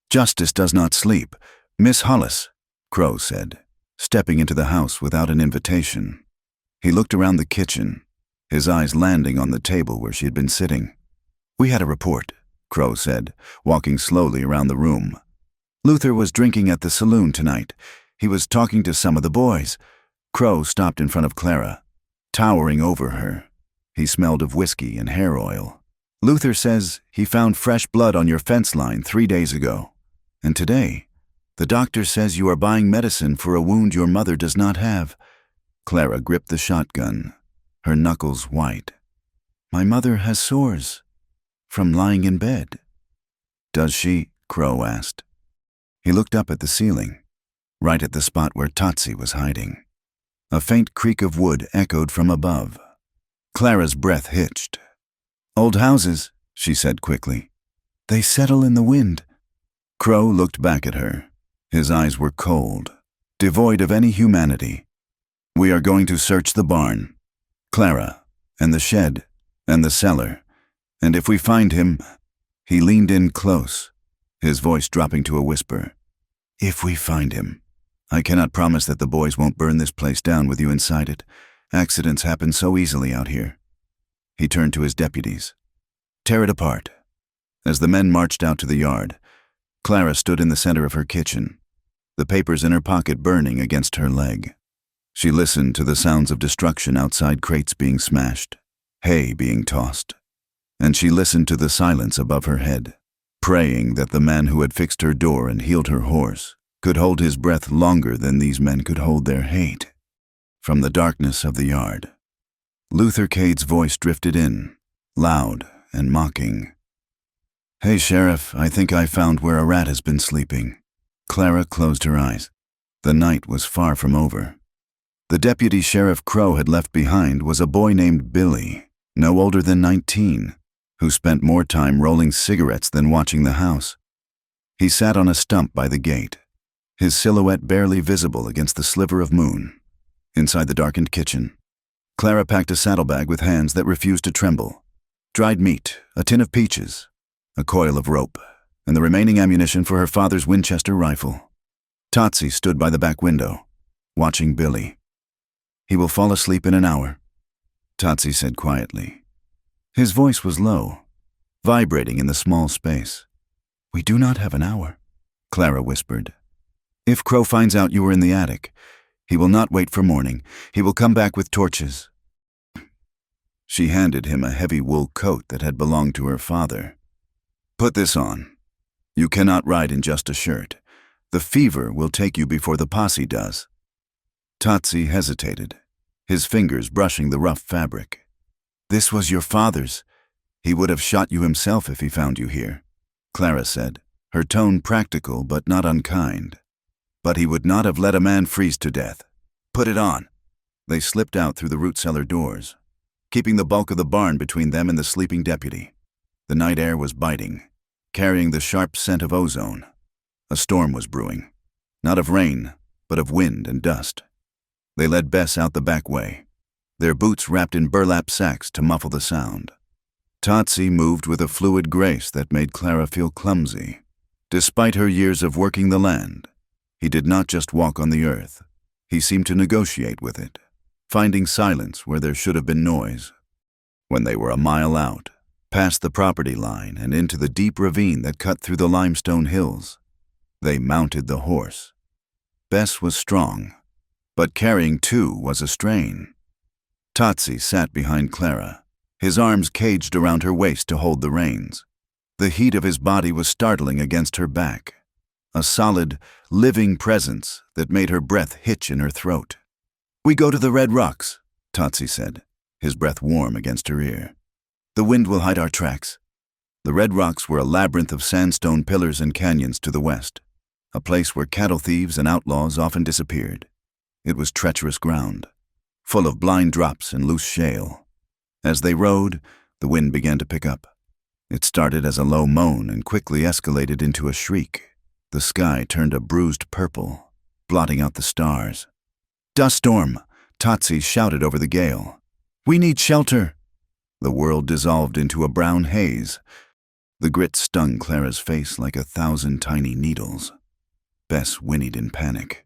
[SPEAKER 1] "Justice does not sleep, Miss Hollis," Crow said, stepping into the house without an invitation. He looked around the kitchen, his eyes landing on the table where she had been sitting. "We had a report," Crow said, walking slowly around the room. "Luther was drinking at the saloon tonight. He was talking to some of the boys." Crow stopped in front of Clara, towering over her. He smelled of whiskey and hair oil. "Luther says he found fresh blood on your fence line 3 days ago. And today, the doctor says you are buying medicine for a wound your mother does not have." Clara gripped the shotgun, her knuckles white. "My mother has sores from lying in bed." "Does she?" Crow asked. He looked up at the ceiling, right at the spot where Tatsi was hiding. A faint creak of wood echoed from above. Clara's breath hitched. "Old houses," she said quickly. "They settle in the wind." Crow looked back at her. His eyes were cold, devoid of any humanity. "We are going to search the barn, Clara, and the shed, and the cellar. And if we find him—" He leaned in close, his voice dropping to a whisper. "If we find him. I cannot promise that the boys won't burn this place down with you inside it. Accidents happen so easily out here." He turned to his deputies. "Tear it apart." As the men marched out to the yard, Clara stood in the center of her kitchen, the papers in her pocket burning against her leg. She listened to the sounds of destruction outside, crates being smashed, hay being tossed. And she listened to the silence above her head, praying that the man who had fixed her door and healed her horse could hold his breath longer than these men could hold their hate. From the darkness of the yard, Luther Cade's voice drifted in, loud and mocking. "Hey, Sheriff, I think I found where a rat has been sleeping." Clara closed her eyes. The night was far from over. The deputy Sheriff Crow had left behind was a boy named Billy, no older than 19, who spent more time rolling cigarettes than watching the house. He sat on a stump by the gate, his silhouette barely visible against the sliver of moon. Inside the darkened kitchen, Clara packed a saddlebag with hands that refused to tremble. Dried meat, a tin of peaches, a coil of rope, and the remaining ammunition for her father's Winchester rifle. Tatsi stood by the back window, watching Billy. "He will fall asleep in an hour," Tatsi said quietly. His voice was low, vibrating in the small space. "We do not have an hour," Clara whispered. "If Crow finds out you were in the attic, he will not wait for morning. He will come back with torches." She handed him a heavy wool coat that had belonged to her father. "Put this on. You cannot ride in just a shirt. The fever will take you before the posse does." Tatsi hesitated, his fingers brushing the rough fabric. "This was your father's. He would have shot you himself if he found you here," Clara said, her tone practical but not unkind. "But he would not have let a man freeze to death. Put it on." They slipped out through the root cellar doors, keeping the bulk of the barn between them and the sleeping deputy. The night air was biting, carrying the sharp scent of ozone. A storm was brewing, not of rain, but of wind and dust. They led Bess out the back way, their boots wrapped in burlap sacks to muffle the sound. Tatsi moved with a fluid grace that made Clara feel clumsy. Despite her years of working the land, he did not just walk on the earth. He seemed to negotiate with it, finding silence where there should have been noise. When they were a mile out, past the property line and into the deep ravine that cut through the limestone hills, they mounted the horse. Bess was strong, but carrying two was a strain. Tatsi sat behind Clara, his arms caged around her waist to hold the reins. The heat of his body was startling against her back, a solid, living presence that made her breath hitch in her throat. "We go to the Red Rocks," Tatsi said, his breath warm against her ear. "The wind will hide our tracks." The Red Rocks were a labyrinth of sandstone pillars and canyons to the west, a place where cattle thieves and outlaws often disappeared. It was treacherous ground, full of blind drops and loose shale. As they rode, the wind began to pick up. It started as a low moan and quickly escalated into a shriek. The sky turned a bruised purple, blotting out the stars. "Dust storm!" Tatsi shouted over the gale. "We need shelter!" The world dissolved into a brown haze. The grit stung Clara's face like 1,000 tiny needles. Bess whinnied in panic,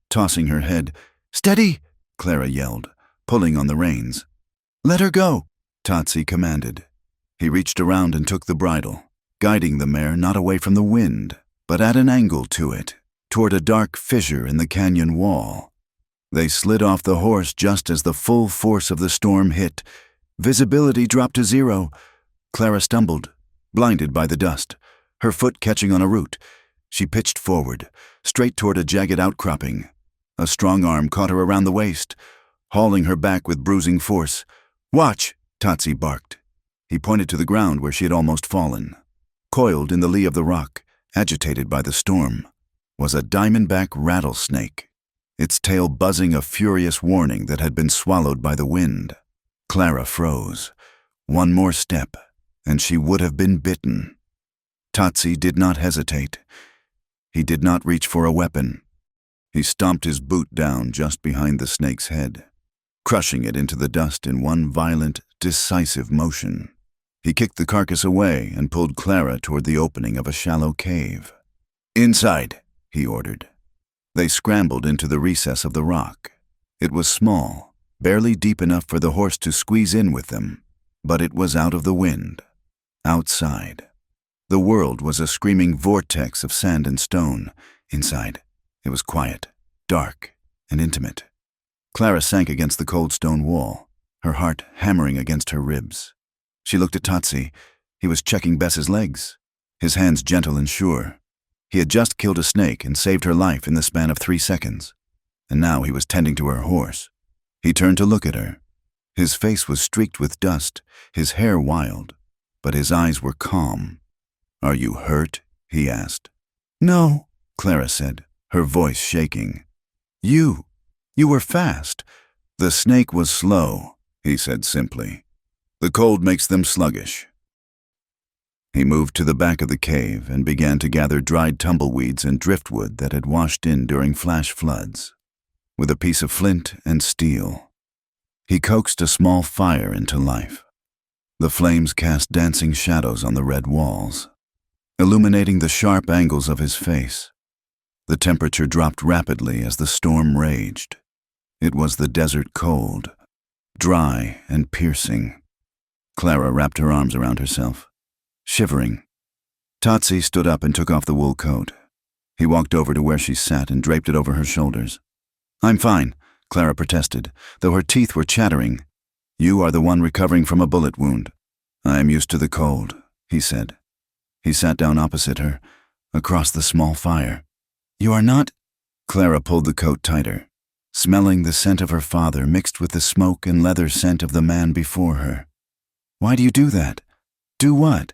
[SPEAKER 1] tossing her head. "Steady!" Clara yelled, pulling on the reins. "Let her go!" Tatsi commanded. He reached around and took the bridle, guiding the mare not away from the wind, but at an angle to it, toward a dark fissure in the canyon wall. They slid off the horse just as the full force of the storm hit. Visibility dropped to 0. Clara stumbled, blinded by the dust, her foot catching on a root. She pitched forward, straight toward a jagged outcropping. A strong arm caught her around the waist, hauling her back with bruising force. "Watch!" Tatsi barked. He pointed to the ground where she had almost fallen. Coiled in the lee of the rock, agitated by the storm, was a diamondback rattlesnake, its tail buzzing a furious warning that had been swallowed by the wind. Clara froze. One more step, and she would have been bitten. Tatsi did not hesitate. He did not reach for a weapon. He stomped his boot down just behind the snake's head, crushing it into the dust in one violent, decisive motion. He kicked the carcass away and pulled Clara toward the opening of a shallow cave. "Inside," he ordered. They scrambled into the recess of the rock. It was small, barely deep enough for the horse to squeeze in with them, but it was out of the wind. Outside, the world was a screaming vortex of sand and stone. Inside, it was quiet, dark, and intimate. Clara sank against the cold stone wall, her heart hammering against her ribs. She looked at Tatsi. He was checking Bess's legs, his hands gentle and sure. He had just killed a snake and saved her life in the span of 3 seconds, and now he was tending to her horse. He turned to look at her. His face was streaked with dust, his hair wild, but his eyes were calm. "Are you hurt?" he asked. "No," Clara said, her voice shaking. You were fast." "The snake was slow," he said simply. "The cold makes them sluggish." He moved to the back of the cave and began to gather dried tumbleweeds and driftwood that had washed in during flash floods. With a piece of flint and steel, he coaxed a small fire into life. The flames cast dancing shadows on the red walls, illuminating the sharp angles of his face. The temperature dropped rapidly as the storm raged. It was the desert cold, dry and piercing. Clara wrapped her arms around herself. shivering. Totsie stood up and took off the wool coat. He walked over to where she sat and draped it over her shoulders. "I'm fine," Clara protested, though her teeth were chattering. "You are the one recovering from a bullet wound." "I am used to the cold," he said. He sat down opposite her, across the small fire. "You are not—" Clara pulled the coat tighter, smelling the scent of her father mixed with the smoke and leather scent of the man before her. "Why do you do that?" "Do what?"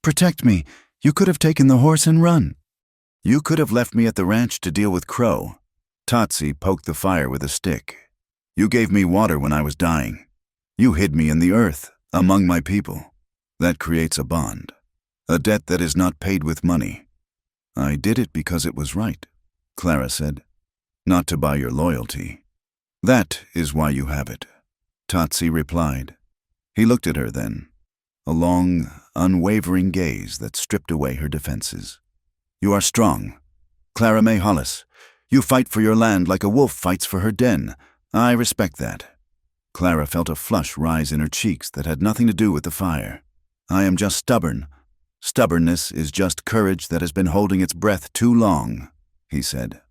[SPEAKER 1] "Protect me. You could have taken the horse and run." "You could have left me at the ranch to deal with Crow." Totsie poked the fire with a stick. "You gave me water when I was dying. You hid me in the earth, among my people. That creates a bond, a debt that is not paid with money." "I did it because it was right," Clara said. "Not to buy your loyalty." "That is why you have it," Totsie replied. He looked at her then, a long, unwavering gaze that stripped away her defenses. "You are strong. Clara May Hollis. You fight for your land like a wolf fights for her den. I respect that." Clara felt a flush rise in her cheeks that had nothing to do with the fire. "I am just stubborn. Stubbornness is just courage that has been holding its breath too long," he said.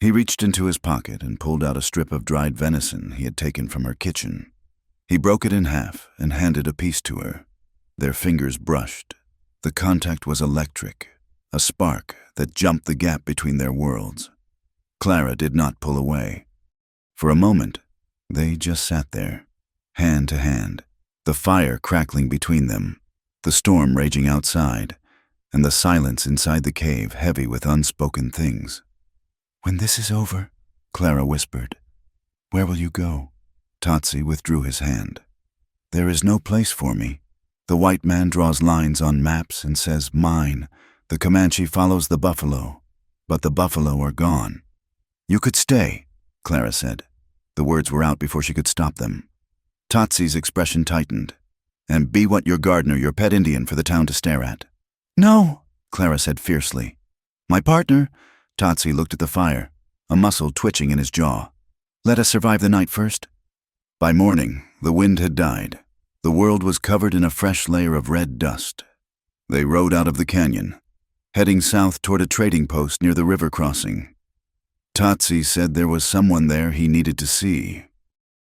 [SPEAKER 1] He reached into his pocket and pulled out a strip of dried venison he had taken from her kitchen. He broke it in half and handed a piece to her. Their fingers brushed. The contact was electric, a spark that jumped the gap between their worlds. Clara did not pull away. For a moment, they just sat there, hand to hand, the fire crackling between them, the storm raging outside, and the silence inside the cave heavy with unspoken things. "When this is over," Clara whispered, "where will you go?" Totsie withdrew his hand. "There is no place for me. The white man draws lines on maps and says, 'Mine.' The Comanche follows the buffalo, but the buffalo are gone." "You could stay," Clara said. The words were out before she could stop them. Totsie's expression tightened. "And be what your gardener, your pet Indian for the town to stare at." "No," Clara said fiercely. "My partner," Totsie looked at the fire, a muscle twitching in his jaw. "Let us survive the night first." By morning, the wind had died. The world was covered in a fresh layer of red dust. They rode out of the canyon, heading south toward a trading post near the river crossing. Totsie said there was someone there he needed to see.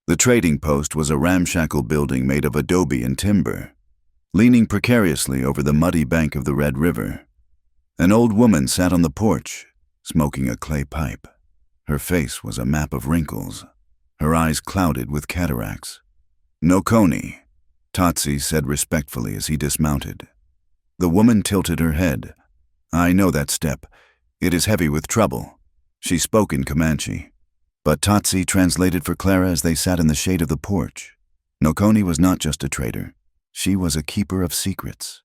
[SPEAKER 1] The trading post was a ramshackle building made of adobe and timber, leaning precariously over the muddy bank of the Red River. An old woman sat on the porch, smoking a clay pipe. Her face was a map of wrinkles, her eyes clouded with cataracts. "No Coney," Totsie said respectfully as he dismounted. The woman tilted her head. "I know that step. It is heavy with trouble." She spoke in Comanche, but Totsie translated for Clara as they sat in the shade of the porch. Nokoni was not just a trader. She was a keeper of secrets.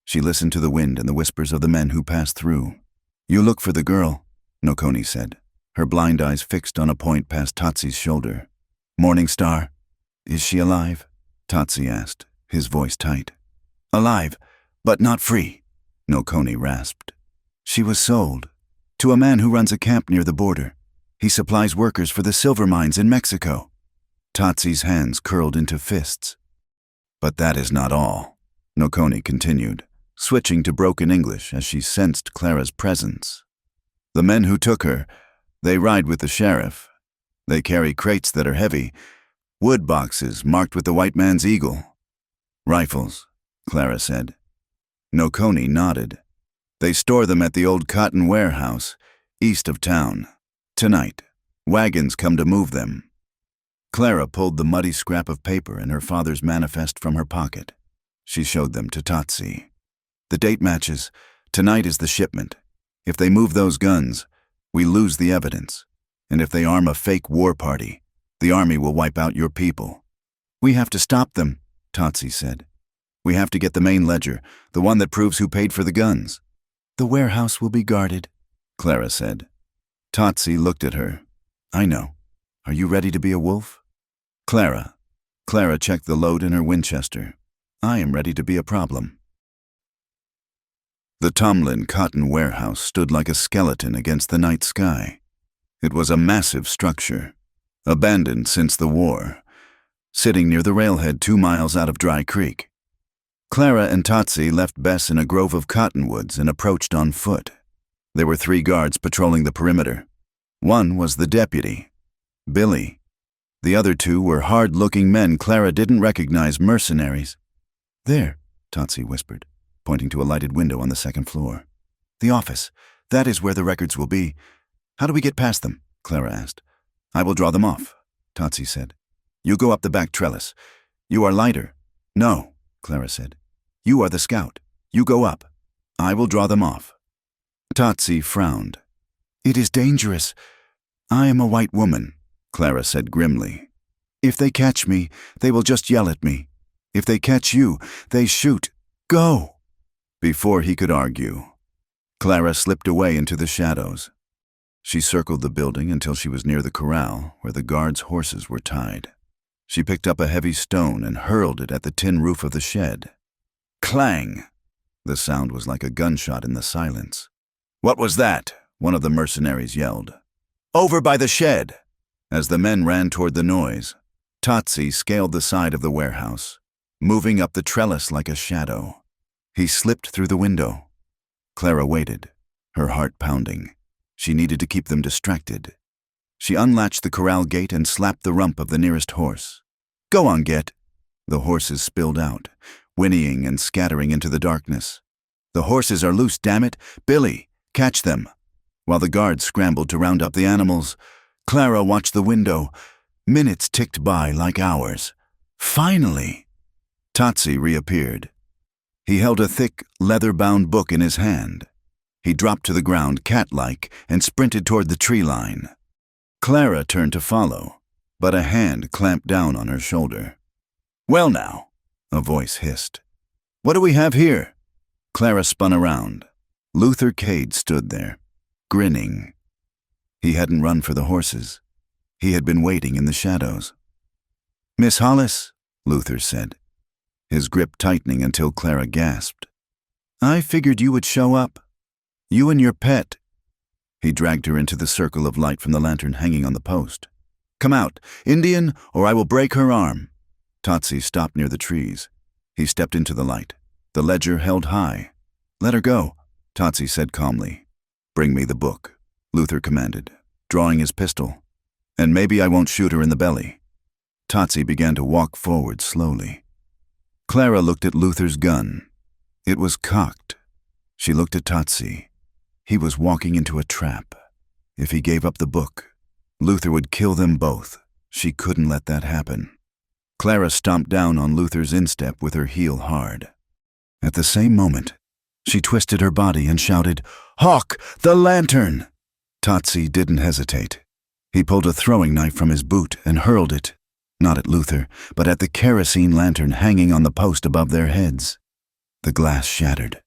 [SPEAKER 1] She listened to the wind and the whispers of the men who passed through. "You look for the girl," Nokoni said, her blind eyes fixed on a point past Totsie's shoulder. "Morning Star." "Is she alive?" Totsie asked, his voice tight. "Alive, but not free," Nokoni rasped. "She was sold to a man who runs a camp near the border. He supplies workers for the silver mines in Mexico." Totsie's hands curled into fists. "But that is not all," Nokoni continued, switching to broken English as she sensed Clara's presence. "The men who took her, they ride with the sheriff. They carry crates that are heavy, wood boxes marked with the white man's eagle." "Rifles," Clara said. Nokoni nodded. "They store them at the old cotton warehouse, east of town. Tonight, wagons come to move them." Clara pulled the muddy scrap of paper and her father's manifest from her pocket. She showed them to Totsie. "The date matches. Tonight is the shipment. If they move those guns, we lose the evidence. And if they arm a fake war party, the army will wipe out your people." "We have to stop them," Totsie said. "We have to get the main ledger, the one that proves who paid for the guns." "The warehouse will be guarded," Clara said. Totsie looked at her. "I know. Are you ready to be a wolf?" "Clara." Clara checked the load in her Winchester. "I am ready to be a problem." The Tomlin cotton warehouse stood like a skeleton against the night sky. It was a massive structure, abandoned since the war, sitting near the railhead 2 miles out of Dry Creek. Clara and Totsie left Bess in a grove of cottonwoods and approached on foot. There were 3 guards patrolling the perimeter. One was the deputy, Billy. The other 2 were hard-looking men Clara didn't recognize, mercenaries. "There," Totsie whispered, pointing to a lighted window on the 2nd floor. "The office. That is where the records will be." "How do we get past them?" Clara asked. "I will draw them off," Totsie said. "You go up the back trellis. You are lighter." "No," Clara said. "You are the scout. You go up. I will draw them off." Totsie frowned. "It is dangerous. I am a white woman," Clara said grimly. "If they catch me, they will just yell at me. If they catch you, they shoot. Go!" Before he could argue, Clara slipped away into the shadows. She circled the building until she was near the corral where the guards' horses were tied. She picked up a heavy stone and hurled it at the tin roof of the shed. Clang! The sound was like a gunshot in the silence. "What was that?" one of the mercenaries yelled. "Over by the shed!" As the men ran toward the noise, Totsie scaled the side of the warehouse, moving up the trellis like a shadow. He slipped through the window. Clara waited, her heart pounding. She needed to keep them distracted. She unlatched the corral gate and slapped the rump of the nearest horse. "Go on, Get!" The horses spilled out, whinnying and scattering into the darkness. "The horses are loose, damn it! Billy, catch them!" While the guards scrambled to round up the animals, Clara watched the window. Minutes ticked by like hours. Finally! Totsie reappeared. He held a thick, leather-bound book in his hand. He dropped to the ground, cat-like, and sprinted toward the tree line. Clara turned to follow, but a hand clamped down on her shoulder. "Well now," a voice hissed. "What do we have here?" Clara spun around. Luther Cade stood there, grinning. He hadn't run for the horses. He had been waiting in the shadows. "Miss Hollis," Luther said, his grip tightening until Clara gasped. "I figured you would show up. You and your pet." He dragged her into the circle of light from the lantern hanging on the post. "Come out, Indian, or I will break her arm." Totsie stopped near the trees. He stepped into the light, the ledger held high. "Let her go," Totsie said calmly. "Bring me the book," Luther commanded, drawing his pistol. "And maybe I won't shoot her in the belly." Totsie began to walk forward slowly. Clara looked at Luther's gun. It was cocked. She looked at Totsie. He was walking into a trap. If he gave up the book, Luther would kill them both. She couldn't let that happen. Clara stomped down on Luther's instep with her heel hard. At the same moment, she twisted her body and shouted, "Hawk, the lantern!" Totsie didn't hesitate. He pulled a throwing knife from his boot and hurled it, not at Luther, but at the kerosene lantern hanging on the post above their heads. The glass shattered.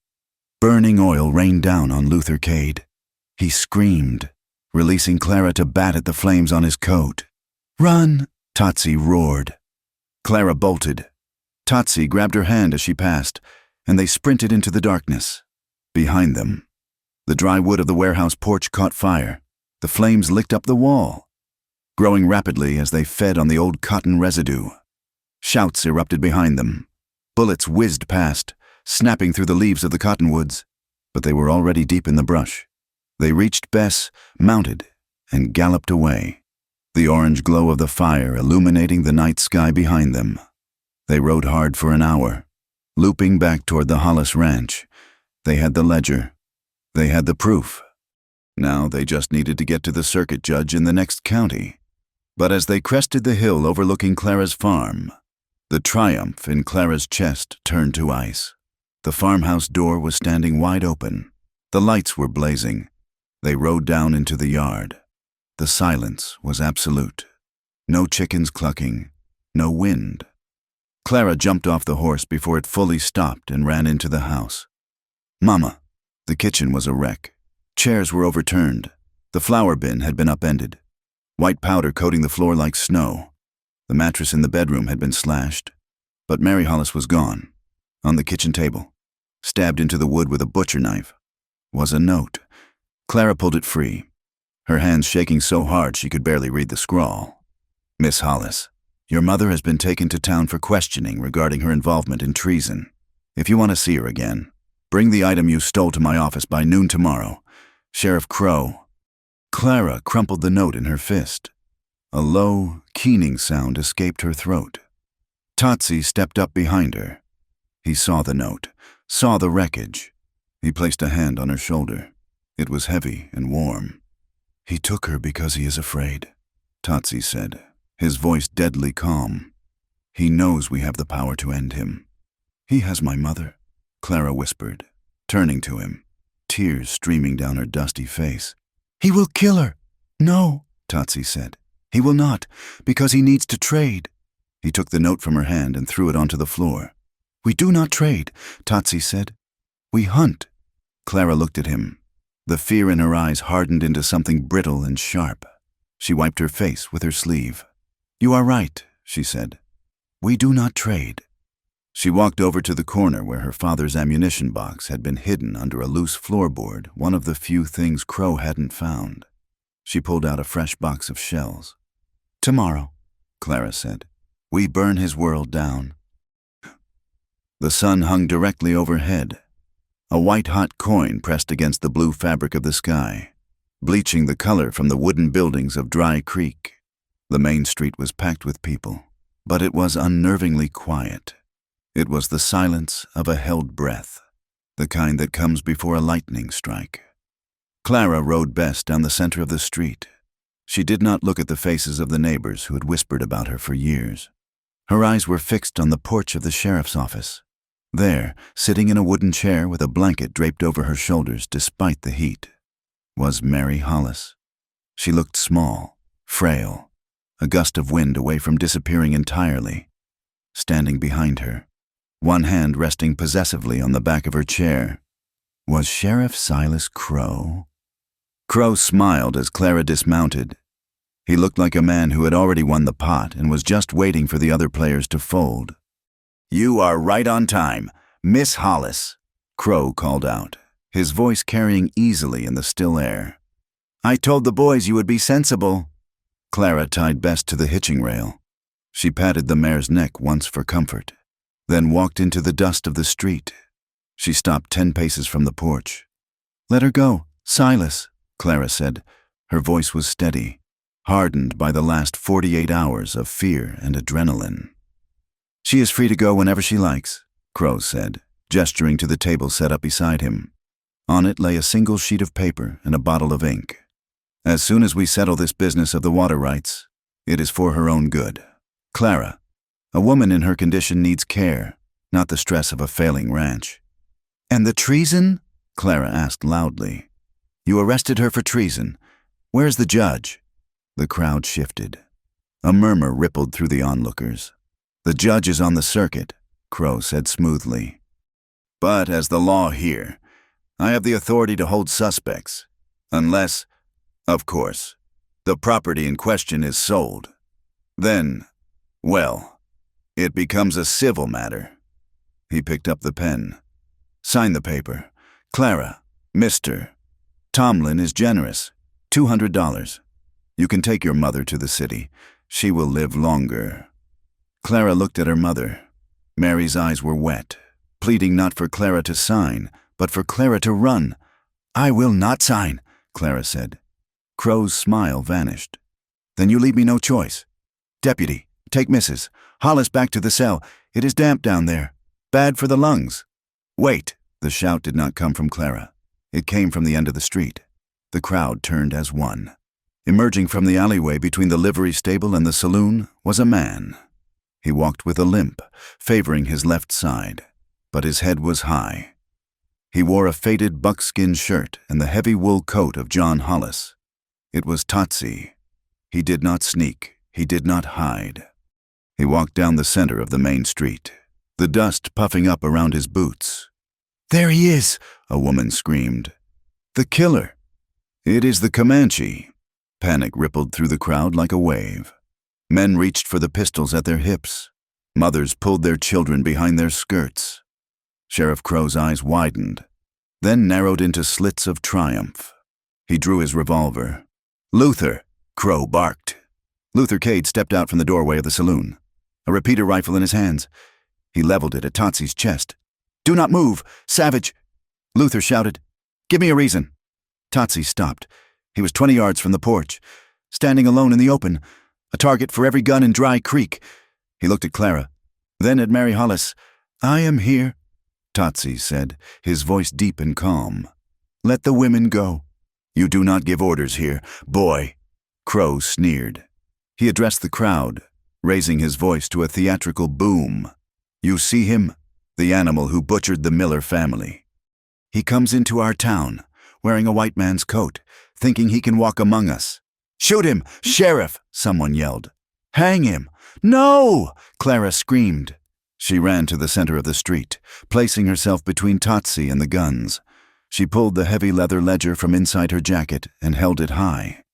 [SPEAKER 1] Burning oil rained down on Luther Cade. He screamed, releasing Clara to bat at the flames on his coat. "Run!" Totsie roared. Clara bolted. Totsie grabbed her hand as she passed, and they sprinted into the darkness. Behind them, the dry wood of the warehouse porch caught fire. The flames licked up the wall, growing rapidly as they fed on the old cotton residue. Shouts erupted behind them. Bullets whizzed past, snapping through the leaves of the cottonwoods, but they were already deep in the brush. They reached Bess, mounted, and galloped away, the orange glow of the fire illuminating the night sky behind them. They rode hard for an hour, looping back toward the Hollis ranch. They had the ledger. They had the proof. Now they just needed to get to the circuit judge in the next county. But as they crested the hill overlooking Clara's farm, the triumph in Clara's chest turned to ice. The farmhouse door was standing wide open. The lights were blazing. They rode down into the yard. The silence was absolute. No chickens clucking, no wind. Clara jumped off the horse before it fully stopped and ran into the house. "Mama!" The kitchen was a wreck. Chairs were overturned. The flour bin had been upended. White powder coating the floor like snow. The mattress in the bedroom had been slashed. But Mary Hollis was gone. On the kitchen table, stabbed into the wood with a butcher knife, was a note. Clara pulled it free, her hands shaking so hard she could barely read the scrawl. "Miss Hollis, your mother has been taken to town for questioning regarding her involvement in treason. If you want to see her again, bring the item you stole to my office by noon tomorrow. Sheriff Crow. Clara crumpled the note in her fist. A low, keening sound escaped her throat. Totsie stepped up behind her. He saw the note, saw the wreckage. He placed a hand on her shoulder. It was heavy and warm. "He took her because he is afraid," Totsie said, his voice deadly calm. "He knows we have the power to end him." "He has my mother," Clara whispered, turning to him, tears streaming down her dusty face. "He will kill her." "No," Totsie said. "He will not, because he needs to trade." He took the note from her hand and threw it onto the floor. "We do not trade," Totsie said. "We hunt." Clara looked at him. The fear in her eyes hardened into something brittle and sharp. She wiped her face with her sleeve. "You are right," she said. "We do not trade." She walked over to the corner where her father's ammunition box had been hidden under a loose floorboard, one of the few things Crow hadn't found. She pulled out a fresh box of shells. "Tomorrow," Clara said, "we burn his world down." The sun hung directly overhead. A white-hot coin pressed against the blue fabric of the sky, bleaching the color from the wooden buildings of Dry Creek. The main street was packed with people, but it was unnervingly quiet. It was the silence of a held breath, the kind that comes before a lightning strike. Clara rode best down the center of the street. She did not look at the faces of the neighbors who had whispered about her for years. Her eyes were fixed on the porch of the sheriff's office. There, sitting in a wooden chair with a blanket draped over her shoulders despite the heat, was Mary Hollis. She looked small, frail, a gust of wind away from disappearing entirely. Standing behind her, one hand resting possessively on the back of her chair, was Sheriff Silas Crow. Crow smiled as Clara dismounted. He looked like a man who had already won the pot and was just waiting for the other players to fold. "You are right on time, Miss Hollis," Crow called out, his voice carrying easily in the still air. "I told the boys you would be sensible." Clara tied Bess to the hitching rail. She patted the mare's neck once for comfort, then walked into the dust of the street. She stopped 10 paces from the porch. "Let her go, Silas," Clara said. Her voice was steady, hardened by the last 48 hours of fear and adrenaline. "She is free to go whenever she likes," Crow said, gesturing to the table set up beside him. On it lay a single sheet of paper and a bottle of ink. "As soon as we settle this business of the water rights, it is for her own good. Clara, a woman in her condition needs care, not the stress of a failing ranch." "And the treason?" Clara asked loudly. "You arrested her for treason. Where's the judge?" The crowd shifted. A murmur rippled through the onlookers. "The judge is on the circuit," Crow said smoothly. "But as the law here, I have the authority to hold suspects, unless, of course, the property in question is sold. Then, well, it becomes a civil matter." He picked up the pen. "Sign the paper. Clara, Mr. Tomlin is generous. $200. You can take your mother to the city. She will live longer." Clara looked at her mother. Mary's eyes were wet, pleading not for Clara to sign, but for Clara to run. "I will not sign," Clara said. Crow's smile vanished. "Then you leave me no choice. Deputy, take Mrs. Hollis back to the cell. It is damp down there. Bad for the lungs." "Wait!" The shout did not come from Clara. It came from the end of the street. The crowd turned as one. Emerging from the alleyway between the livery stable and the saloon was a man. He walked with a limp, favoring his left side, but his head was high. He wore a faded buckskin shirt and the heavy wool coat of John Hollis. It was Totsie. He did not sneak. He did not hide. He walked down the center of the main street, the dust puffing up around his boots. "There he is!" a woman screamed. "The killer!" "It is the Comanche." Panic rippled through the crowd like a wave. Men reached for the pistols at their hips. Mothers pulled their children behind their skirts. Sheriff Crow's eyes widened, then narrowed into slits of triumph. He drew his revolver. "Luther!" Crow barked. Luther Cade stepped out from the doorway of the saloon, a repeater rifle in his hands. He leveled it at Totsie's chest. Do not move, savage! Luther shouted. Give me a reason. Tatsi stopped. He was 20 yards from the porch, standing alone in the open, a target for every gun in Dry Creek. He looked at Clara, then at Mary Hollis. I am here, Tatsi said, his voice deep and calm. Let the women go. You do not give orders here, boy. Crow sneered. He addressed the crowd, raising his voice to a theatrical boom. You see him? The animal who butchered the Miller family. He comes into our town, wearing a white man's coat, thinking he can walk among us. Shoot him, sheriff, someone yelled. Hang him. No, Clara screamed. She ran to the center of the street, placing herself between Tatsi and the guns. She pulled the heavy leather ledger from inside her jacket and held it high.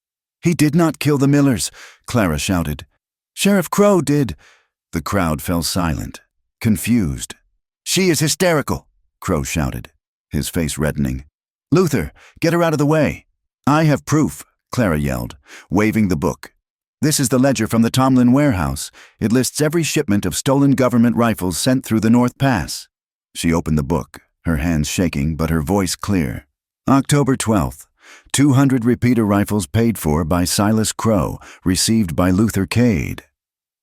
[SPEAKER 1] He did not kill the Millers, Clara shouted. Sheriff Crow did. The crowd fell silent, confused. She is hysterical, Crow shouted, his face reddening. Luther, get her out of the way. I have proof, Clara yelled, waving the book. This is the ledger from the Tomlin warehouse. It lists every shipment of stolen government rifles sent through the North Pass. She opened the book, her hands shaking but her voice clear. October 12th, 200 repeater rifles paid for by Silas Crow, received by Luther Cade.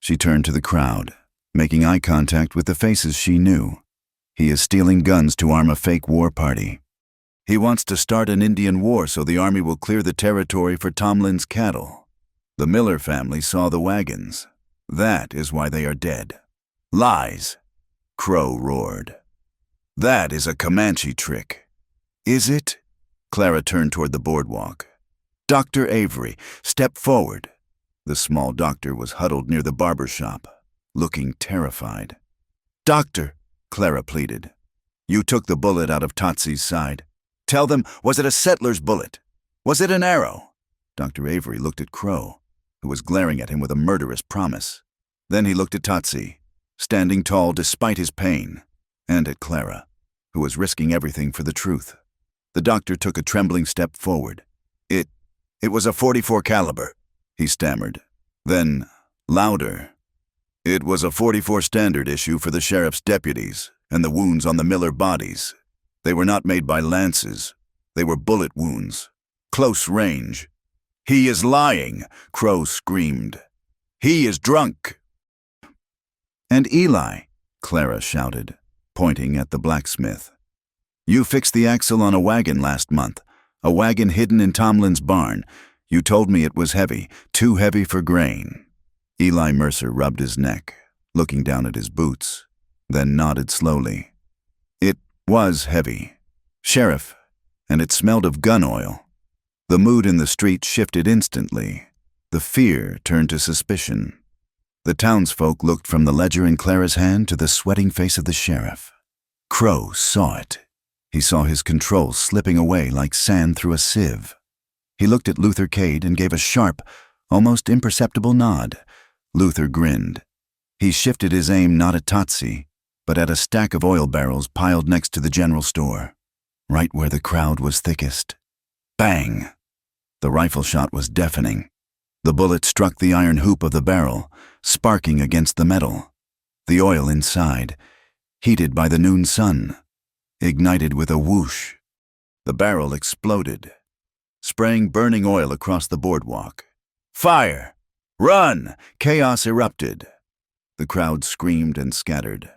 [SPEAKER 1] She turned to the crowd, making eye contact with the faces she knew. He is stealing guns to arm a fake war party. He wants to start an Indian war so the army will clear the territory for Tomlin's cattle. The Miller family saw the wagons. That is why they are dead. Lies, Crow roared. That is a Comanche trick. Is it? Clara turned toward the boardwalk. Dr. Avery, step forward. The small doctor was huddled near the barber shop, looking terrified. Doctor, Clara pleaded. You took the bullet out of Tatsi's side. Tell them, was it a settler's bullet? Was it an arrow? Dr. Avery looked at Crow, who was glaring at him with a murderous promise. Then he looked at Tatsi, standing tall despite his pain, and at Clara, who was risking everything for the truth. The doctor took a trembling step forward. It was a .44 caliber, he stammered. Then, louder. It was a .44 standard issue for the sheriff's deputies and the wounds on the Miller bodies. They were not made by lances. They were bullet wounds. Close range. He is lying, Crow screamed. He is drunk. And Eli, Clara shouted, pointing at the blacksmith. You fixed the axle on a wagon last month, a wagon hidden in Tomlin's barn. You told me it was heavy, too heavy for grain. Eli Mercer rubbed his neck, looking down at his boots, then nodded slowly. It was heavy, Sheriff, and it smelled of gun oil. The mood in the street shifted instantly. The fear turned to suspicion. The townsfolk looked from the ledger in Clara's hand to the sweating face of the sheriff. Crow saw it. He saw his control slipping away like sand through a sieve. He looked at Luther Cade and gave a sharp, almost imperceptible nod. Luther grinned. He shifted his aim not at Tatsi, but at a stack of oil barrels piled next to the general store, right where the crowd was thickest. Bang! The rifle shot was deafening. The bullet struck the iron hoop of the barrel, sparking against the metal. The oil inside, heated by the noon sun, ignited with a whoosh. The barrel exploded, spraying burning oil across the boardwalk. Fire! Run! Chaos erupted. The crowd screamed and scattered.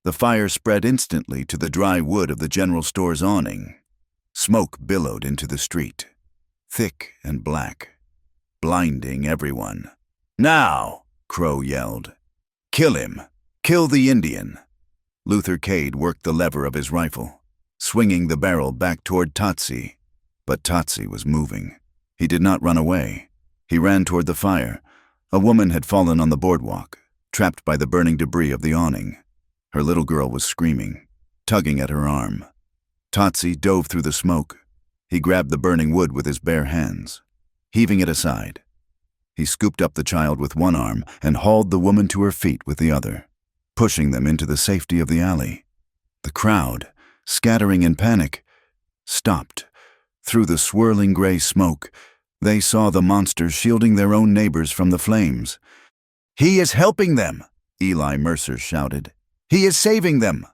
[SPEAKER 1] The fire spread instantly to the dry wood of the general store's awning. Smoke billowed into the street, thick and black, blinding everyone. Now, Crow yelled. Kill him. Kill the Indian. Luther Cade worked the lever of his rifle, swinging the barrel back toward Tatsi. But Tatsi was moving. He did not run away. He ran toward the fire. A woman had fallen on the boardwalk, trapped by the burning debris of the awning. Her little girl was screaming, tugging at her arm. Tatsi dove through the smoke. He grabbed the burning wood with his bare hands, heaving it aside. He scooped up the child with one arm and hauled the woman to her feet with the other, pushing them into the safety of the alley. The crowd, scattering in panic, stopped. Through the swirling gray smoke, they saw the monsters shielding their own neighbors from the flames. He is helping them, Eli Mercer shouted. He is saving them.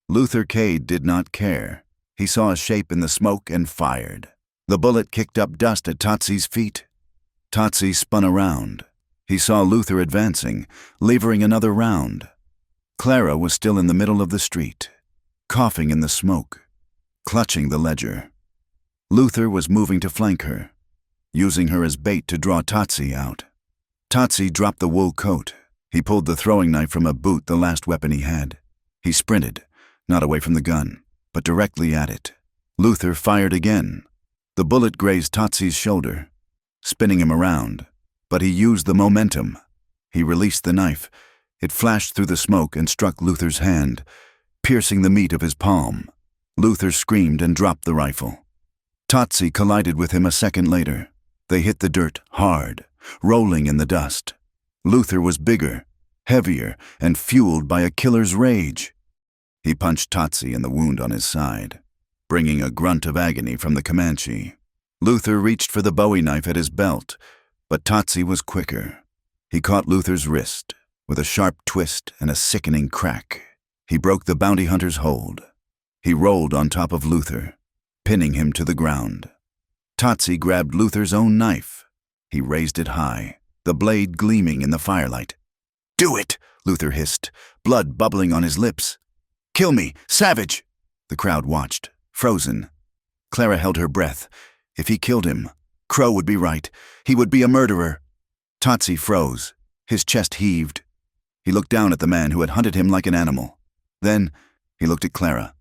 [SPEAKER 1] Luther Cade did not care. He saw a shape in the smoke and fired. The bullet kicked up dust at Totsy's feet. Totsy spun around. He saw Luther advancing, levering another round. Clara was still in the middle of the street, coughing in the smoke, clutching the ledger. Luther was moving to flank her, using her as bait to draw Totsy out. Totsy dropped the wool coat. He pulled the throwing knife from a boot, the last weapon he had. He sprinted, not away from the gun, but directly at it. Luther fired again. The bullet grazed Totsy's shoulder, spinning him around, but he used the momentum. He released the knife. It flashed through the smoke and struck Luther's hand, piercing the meat of his palm. Luther screamed and dropped the rifle. Totsy collided with him a second later. They hit the dirt hard, rolling in the dust. Luther was bigger, heavier, and fueled by a killer's rage. He punched Totsy in the wound on his side, bringing a grunt of agony from the Comanche. Luther reached for the Bowie knife at his belt, but Totsy was quicker. He caught Luther's wrist with a sharp twist and a sickening crack. He broke the bounty hunter's hold. He rolled on top of Luther, pinning him to the ground. Totsy grabbed Luther's own knife. He raised it high, the blade gleaming in the firelight. "Do it!" Luther hissed, blood bubbling on his lips. "Kill me, savage!" The crowd watched, frozen. Clara held her breath. If he killed him, Crow would be right. He would be a murderer. Totsy froze. His chest heaved. He looked down at the man who had hunted him like an animal. Then he looked at Clara.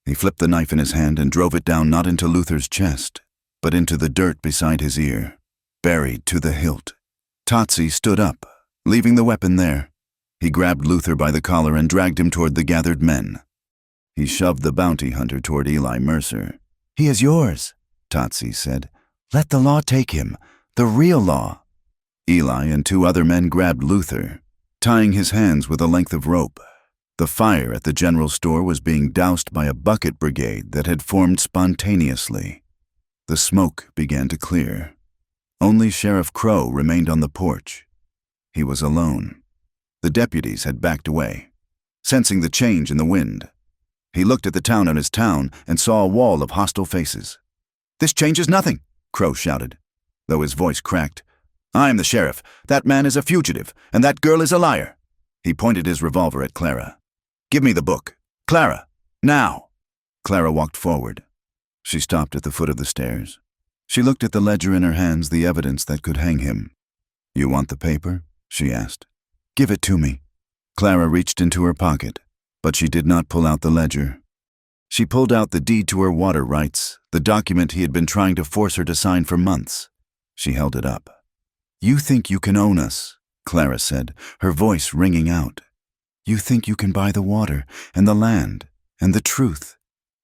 [SPEAKER 1] He flipped the knife in his hand and drove it down not into Luther's chest, but into the dirt beside his ear, buried to the hilt. Totsy stood up, leaving the weapon there. He grabbed Luther by the collar and dragged him toward the gathered men. He shoved the bounty hunter toward Eli Mercer. "He is yours," Totsy said. "Let the law take him, the real law." Eli and two other men grabbed Luther, tying his hands with a length of rope. The fire at the general store was being doused by a bucket brigade that had formed spontaneously. The smoke began to clear. Only Sheriff Crow remained on the porch. He was alone. The deputies had backed away, sensing the change in the wind. He looked at the town on his town and saw a wall of hostile faces. "This changes nothing," Crow shouted, though his voice cracked. "I am the sheriff. That man is a fugitive, and that girl is a liar." He pointed his revolver at Clara. "Give me the book. Clara, now." Clara walked forward. She stopped at the foot of the stairs. She looked at the ledger in her hands, the evidence that could hang him. "You want the paper?" she asked. "Give it to me." Clara reached into her pocket, but she did not pull out the ledger. She pulled out the deed to her water rights, the document he had been trying to force her to sign for months. She held it up. "You think you can own us," Clara said, her voice ringing out. "You think you can buy the water and the land and the truth.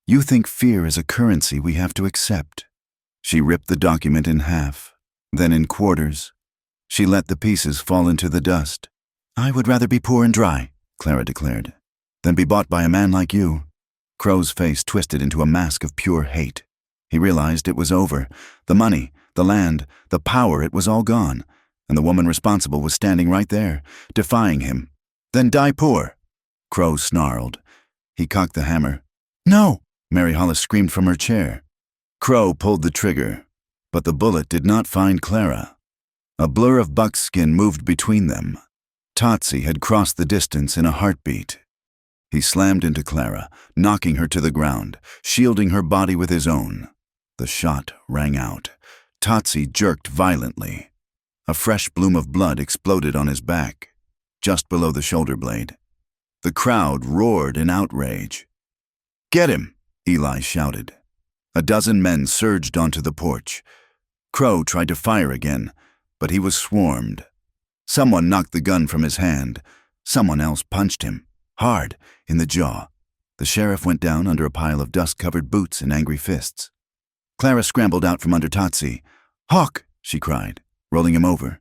[SPEAKER 1] You think fear is a currency we have to accept." She ripped the document in half, then in quarters. She let the pieces fall into the dust. "I would rather be poor and dry," Clara declared, "than be bought by a man like you." Crow's face twisted into a mask of pure hate. He realized it was over. The money, the land, the power, it was all gone, and the woman responsible was standing right there, defying him. "Then die poor," Crow snarled. He cocked the hammer. "No!" Mary Hollis screamed from her chair. Crow pulled the trigger, but the bullet did not find Clara. A blur of buckskin moved between them. Totsy had crossed the distance in a heartbeat. He slammed into Clara, knocking her to the ground, shielding her body with his own. The shot rang out. Totsy jerked violently. A fresh bloom of blood exploded on his back, just below the shoulder blade. The crowd roared in outrage. "Get him!" Eli shouted. A dozen men surged onto the porch. Crow tried to fire again, but he was swarmed. Someone knocked the gun from his hand. Someone else punched him, hard, in the jaw. The sheriff went down under a pile of dust-covered boots and angry fists. Clara scrambled out from under Totsy. "Hawk!" she cried, rolling him over.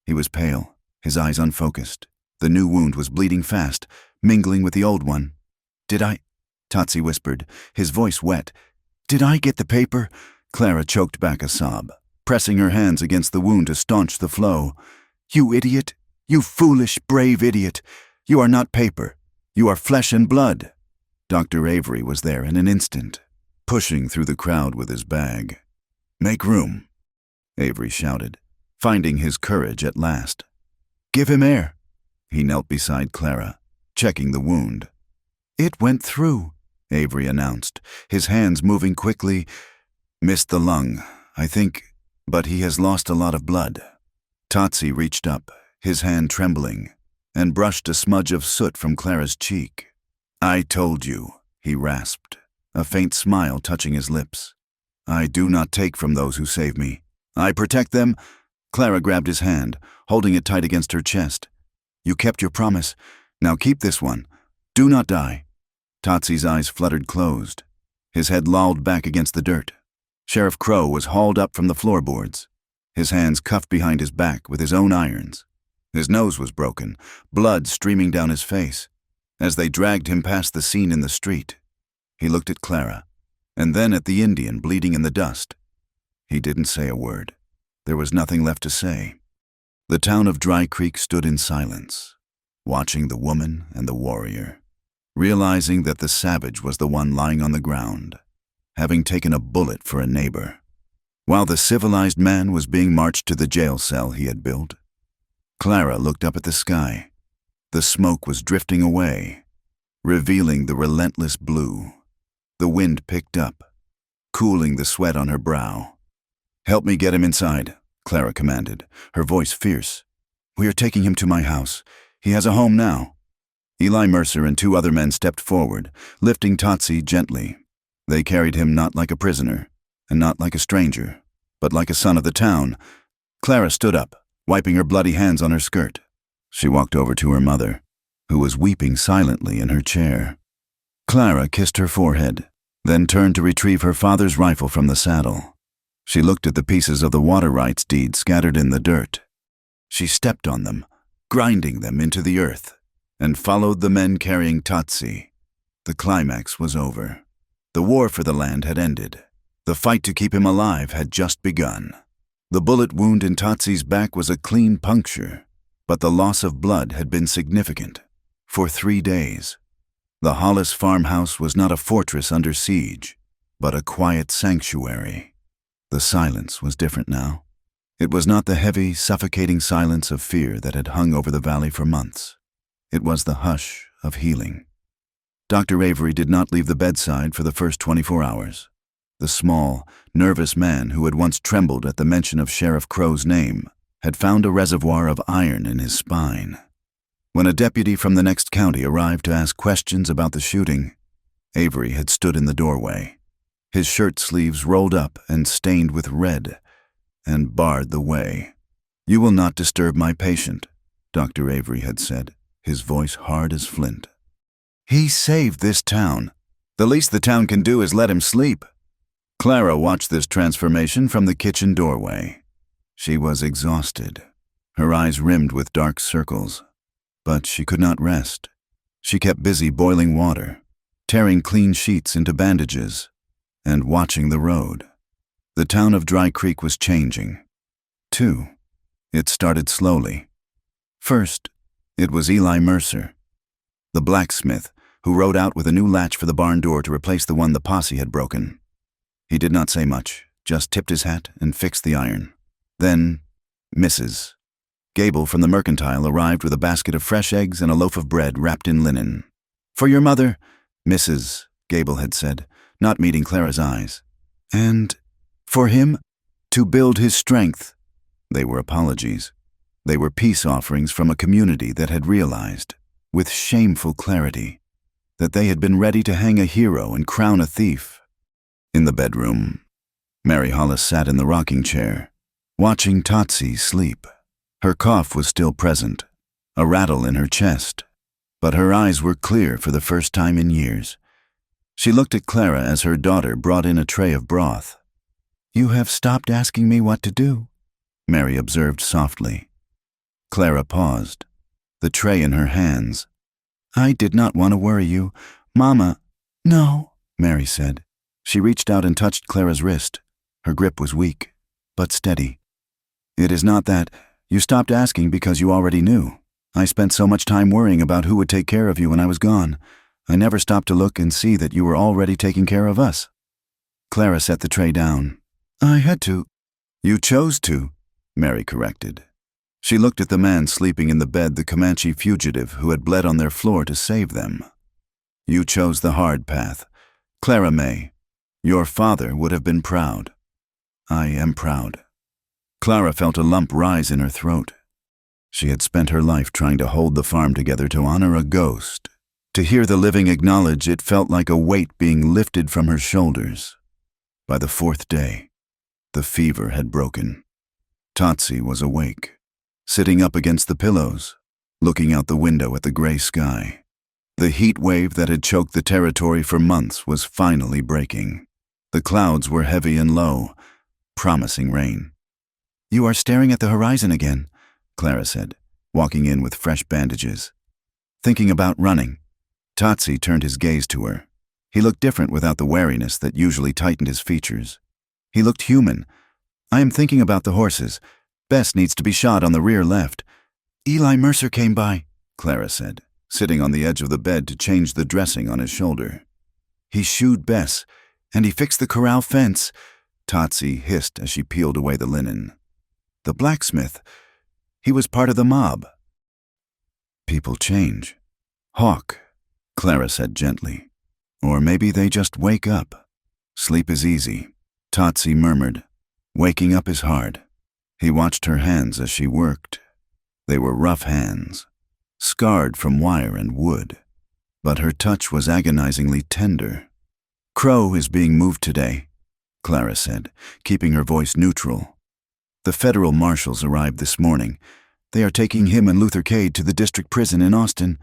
[SPEAKER 1] He was pale, his eyes unfocused. The new wound was bleeding fast, mingling with the old one. "Did I?" Totsy whispered, his voice wet. "Did I get the paper?" Clara choked back a sob, pressing her hands against the wound to staunch the flow. "You idiot! You foolish, brave idiot! You are not paper. You are flesh and blood." Dr. Avery was there in an instant, pushing through the crowd with his bag. "Make room," Avery shouted, finding his courage at last. "Give him air." He knelt beside Clara, checking the wound. "It went through," Avery announced, his hands moving quickly. "Missed the lung, I think, but he has lost a lot of blood." Tatsi reached up, his hand trembling, and brushed a smudge of soot from Clara's cheek. "I told you," he rasped, a faint smile touching his lips. "I do not take from those who save me. I protect them." Clara grabbed his hand, holding it tight against her chest. "You kept your promise. Now keep this one. Do not die." Tatsi's eyes fluttered closed. His head lolled back against the dirt. Sheriff Crow was hauled up from the floorboards, his hands cuffed behind his back with his own irons. His nose was broken, blood streaming down his face. As they dragged him past the scene in the street, he looked at Clara, and then at the Indian bleeding in the dust. He didn't say a word. There was nothing left to say. The town of Dry Creek stood in silence, watching the woman and the warrior, realizing that the savage was the one lying on the ground, having taken a bullet for a neighbor, while the civilized man was being marched to the jail cell he had built. Clara looked up at the sky. The smoke was drifting away, revealing the relentless blue. The wind picked up, cooling the sweat on her brow. "Help me get him inside," Clara commanded, her voice fierce. "We are taking him to my house. He has a home now." Eli Mercer and 2 other men stepped forward, lifting Tatsi gently. They carried him not like a prisoner, and not like a stranger, but like a son of the town. Clara stood up, wiping her bloody hands on her skirt. She walked over to her mother, who was weeping silently in her chair. Clara kissed her forehead, then turned to retrieve her father's rifle from the saddle. She looked at the pieces of the water rights deed scattered in the dirt. She stepped on them, grinding them into the earth, and followed the men carrying Tatsi. The climax was over. The war for the land had ended. The fight to keep him alive had just begun. The bullet wound in Tatsi's back was a clean puncture, but the loss of blood had been significant. For 3 days, the Hollis farmhouse was not a fortress under siege, but a quiet sanctuary. The silence was different now. It was not the heavy, suffocating silence of fear that had hung over the valley for months. It was the hush of healing. Dr. Avery did not leave the bedside for the first 24 hours. The small, nervous man who had once trembled at the mention of Sheriff Crow's name had found a reservoir of iron in his spine. When a deputy from the next county arrived to ask questions about the shooting, Avery had stood in the doorway, his shirt sleeves rolled up and stained with red, and barred the way. "You will not disturb my patient," Dr. Avery had said, his voice hard as flint. "He saved this town. The least the town can do is let him sleep." Clara watched this transformation from the kitchen doorway. She was exhausted, her eyes rimmed with dark circles. But she could not rest. She kept busy boiling water, tearing clean sheets into bandages, and watching the road. The town of Dry Creek was changing, too. It started slowly. First, it was Eli Mercer, the blacksmith, who rode out with a new latch for the barn door to replace the one the posse had broken. He did not say much, just tipped his hat and fixed the iron. Then, Mrs. Gable from the mercantile arrived with a basket of fresh eggs and a loaf of bread wrapped in linen. "For your mother," Mrs. Gable had said, not meeting Clara's eyes. "And for him, to build his strength." They were apologies. They were peace offerings from a community that had realized, with shameful clarity, that they had been ready to hang a hero and crown a thief. In the bedroom, Mary Hollis sat in the rocking chair, watching Tatsi sleep. Her cough was still present, a rattle in her chest, but her eyes were clear for the first time in years. She looked at Clara as her daughter brought in a tray of broth. "You have stopped asking me what to do," Mary observed softly. Clara paused, the tray in her hands. "I did not want to worry you, Mama." "No," Mary said. She reached out and touched Clara's wrist. Her grip was weak, but steady. "It is not that. You stopped asking because you already knew. I spent so much time worrying about who would take care of you when I was gone. I never stopped to look and see that you were already taking care of us." Clara set the tray down. "I had to." "You chose to," Mary corrected. She looked at the man sleeping in the bed, the Comanche fugitive who had bled on their floor to save them. "You chose the hard path. Clara May, your father would have been proud." "I am proud." Clara felt a lump rise in her throat. She had spent her life trying to hold the farm together to honor a ghost. To hear the living acknowledge it felt like a weight being lifted from her shoulders. By the fourth day, the fever had broken. Totsie was awake, sitting up against the pillows, looking out the window at the gray sky. The heat wave that had choked the territory for months was finally breaking. The clouds were heavy and low, promising rain. "You are staring at the horizon again," Clara said, walking in with fresh bandages. "Thinking about running." Totsie turned his gaze to her. He looked different without the wariness that usually tightened his features. He looked human. "I am thinking about the horses. Bess needs to be shot on the rear left." "Eli Mercer came by," Clara said, sitting on the edge of the bed to change the dressing on his shoulder. "He shoed Bess, and he fixed the corral fence," Totsie hissed as she peeled away the linen. "The blacksmith, he was part of the mob." "People change." "Hawk," Clara said gently. "Or maybe they just wake up. Sleep is easy," Totsie murmured. "Waking up is hard." He watched her hands as she worked. They were rough hands, scarred from wire and wood, but her touch was agonizingly tender. "Crow is being moved today," Clara said, keeping her voice neutral. "The federal marshals arrived this morning. They are taking him and Luther Cade to the district prison in Austin."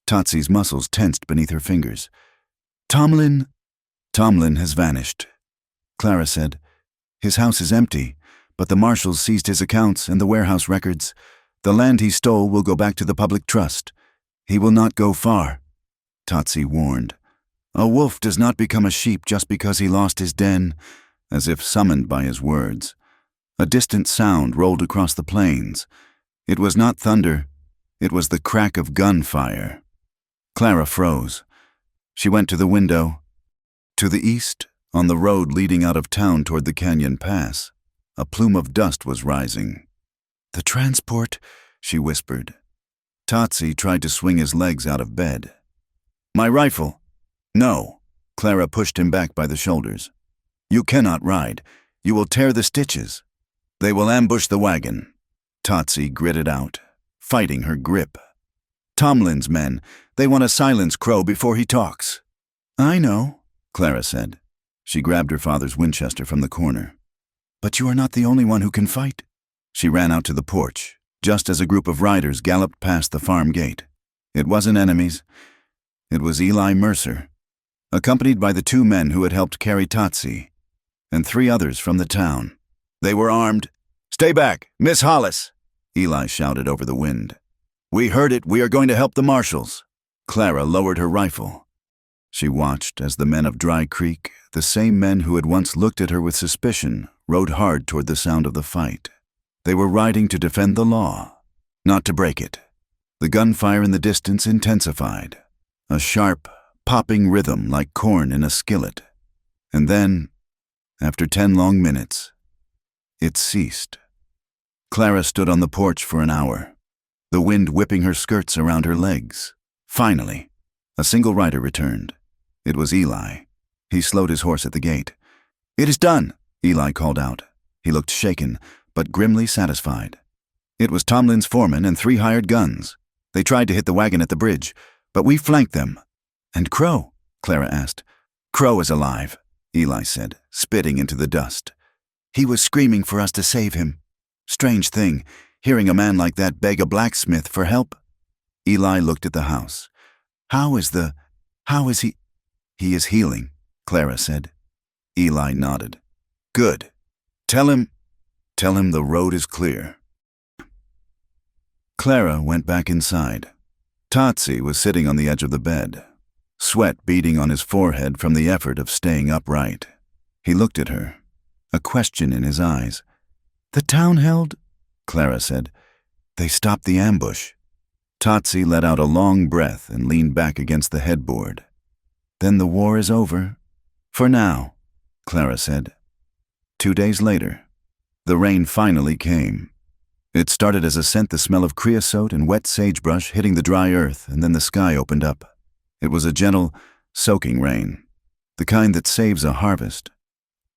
[SPEAKER 1] Totsie's muscles tensed beneath her fingers. Tomlin has vanished," Clara said. "His house is empty, but the marshals seized his accounts and the warehouse records. The land he stole will go back to the public trust. He will not go far," Totsie warned. "A wolf does not become a sheep just because he lost his den," as if summoned by his words. A distant sound rolled across the plains. It was not thunder. It was the crack of gunfire. Clara froze. She went to the window. To the east, on the road leading out of town toward the canyon pass, a plume of dust was rising. "The transport," she whispered. Totsie tried to swing his legs out of bed. "My rifle." "No." Clara pushed him back by the shoulders. "You cannot ride. You will tear the stitches." "They will ambush the wagon." Totsie gritted out, fighting her grip. "Tomlin's men, they want to silence Crow before he talks." "I know," Clara said. She grabbed her father's Winchester from the corner. "But you are not the only one who can fight." She ran out to the porch, just as a group of riders galloped past the farm gate. It wasn't enemies. It was Eli Mercer, accompanied by the 2 men who had helped carry Totsie, and 3 others from the town. They were armed. "Stay back, Miss Hollis," Eli shouted over the wind. "We heard it. We are going to help the marshals." Clara lowered her rifle. She watched as the men of Dry Creek, the same men who had once looked at her with suspicion, rode hard toward the sound of the fight. They were riding to defend the law, not to break it. The gunfire in the distance intensified, a sharp, popping rhythm like corn in a skillet. And then, after 10 long minutes, it ceased. Clara stood on the porch for an hour, the wind whipping her skirts around her legs. Finally, a single rider returned. It was Eli. He slowed his horse at the gate. "It is done," Eli called out. He looked shaken, but grimly satisfied. "It was Tomlin's foreman and 3 hired guns. They tried to hit the wagon at the bridge, but we flanked them." "And Crow?" Clara asked. "Crow is alive," Eli said, spitting into the dust. "He was screaming for us to save him. Strange thing, hearing a man like that beg a blacksmith for help." Eli looked at the house. How is he?" "He is healing," Clara said. Eli nodded. "Good. Tell him the road is clear." Clara went back inside. Totsie was sitting on the edge of the bed, sweat beading on his forehead from the effort of staying upright. He looked at her, a question in his eyes. "The town held?" Clara said. "They stopped the ambush." Totsie let out a long breath and leaned back against the headboard. "Then the war is over? For now," Clara said. 2 days later, the rain finally came. It started as a scent, the smell of creosote and wet sagebrush hitting the dry earth, and then the sky opened up. It was a gentle, soaking rain, the kind that saves a harvest.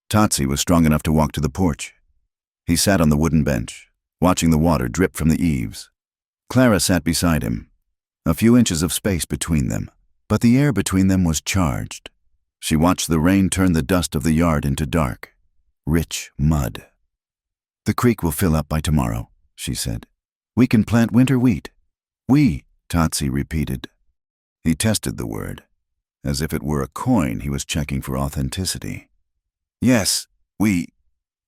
[SPEAKER 1] Totsie was strong enough to walk to the porch. He sat on the wooden bench, watching the water drip from the eaves. Clara sat beside him, a few inches of space between them, but the air between them was charged. She watched the rain turn the dust of the yard into dark, rich mud. "The creek will fill up by tomorrow," she said. "We can plant winter wheat." "We," Totsie repeated. He tested the word, as if it were a coin he was checking for authenticity. "Yes, we."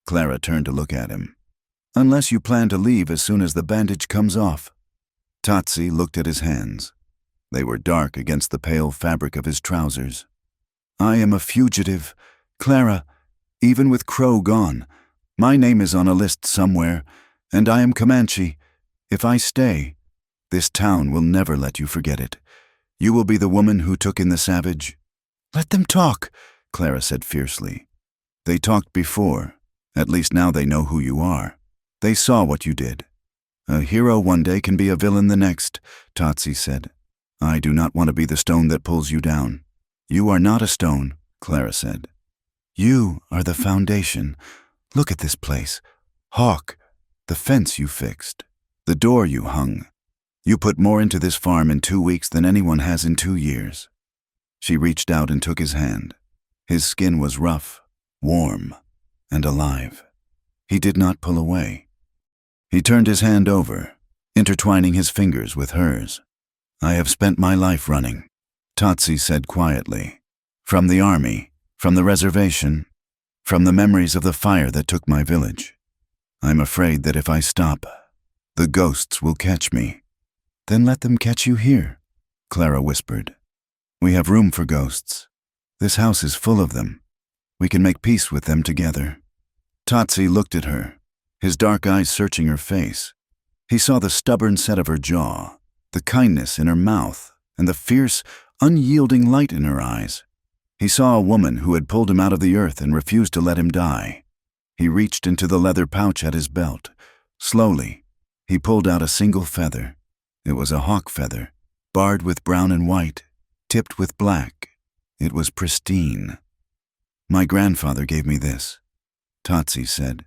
[SPEAKER 1] Clara turned to look at him. "Unless you plan to leave as soon as the bandage comes off." Totsie looked at his hands. They were dark against the pale fabric of his trousers. "I am a fugitive, Clara, even with Crow gone. My name is on a list somewhere, and I am Comanche. If I stay, this town will never let you forget it. You will be the woman who took in the savage." "Let them talk," Clara said fiercely. "They talked before. At least now they know who you are. They saw what you did. A hero one day can be a villain the next," Totsie said. "I do not want to be the stone that pulls you down." "You are not a stone," Clara said. "You are the foundation. Look at this place. Hawk, the fence you fixed, the door you hung. You put more into this farm in 2 weeks than anyone has in 2 years. She reached out and took his hand. His skin was rough, warm, and alive. He did not pull away. He turned his hand over, intertwining his fingers with hers. "I have spent my life running," Totsie said quietly. "From the army, from the reservation, from the memories of the fire that took my village. I'm afraid that if I stop, the ghosts will catch me." "Then let them catch you here," Clara whispered. "We have room for ghosts. This house is full of them. We can make peace with them together." Totsie looked at her, his dark eyes searching her face. He saw the stubborn set of her jaw, the kindness in her mouth, and the fierce, unyielding light in her eyes. He saw a woman who had pulled him out of the earth and refused to let him die. He reached into the leather pouch at his belt. Slowly, he pulled out a single feather. It was a hawk feather, barred with brown and white, tipped with black. It was pristine. "My grandfather gave me this," Totsie said.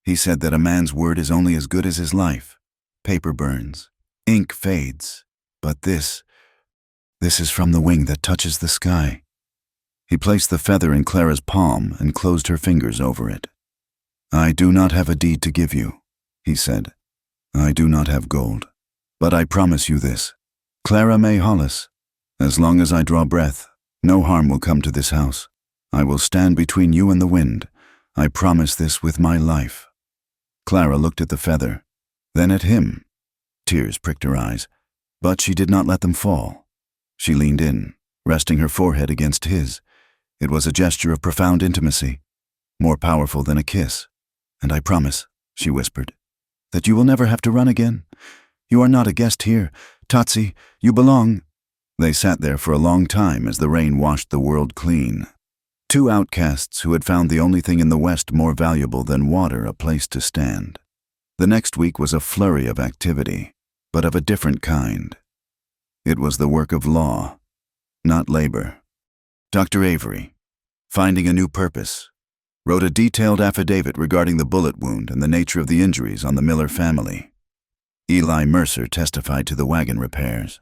[SPEAKER 1] "He said that a man's word is only as good as his life. Paper burns, ink fades, but this is from the wing that touches the sky." He placed the feather in Clara's palm and closed her fingers over it. "I do not have a deed to give you," he said. "I do not have gold. But I promise you this, Clara May Hollis, as long as I draw breath, no harm will come to this house. I will stand between you and the wind. I promise this with my life." Clara looked at the feather, then at him. Tears pricked her eyes, but she did not let them fall. She leaned in, resting her forehead against his. It was a gesture of profound intimacy, more powerful than a kiss. "And I promise," she whispered, "that you will never have to run again. You are not a guest here. Totsie, you belong." They sat there for a long time as the rain washed the world clean. Two outcasts who had found the only thing in the West more valuable than water, a place to stand. The next week was a flurry of activity, but of a different kind. It was the work of law, not labor. Dr. Avery, finding a new purpose, wrote a detailed affidavit regarding the bullet wound and the nature of the injuries on the Miller family. Eli Mercer testified to the wagon repairs.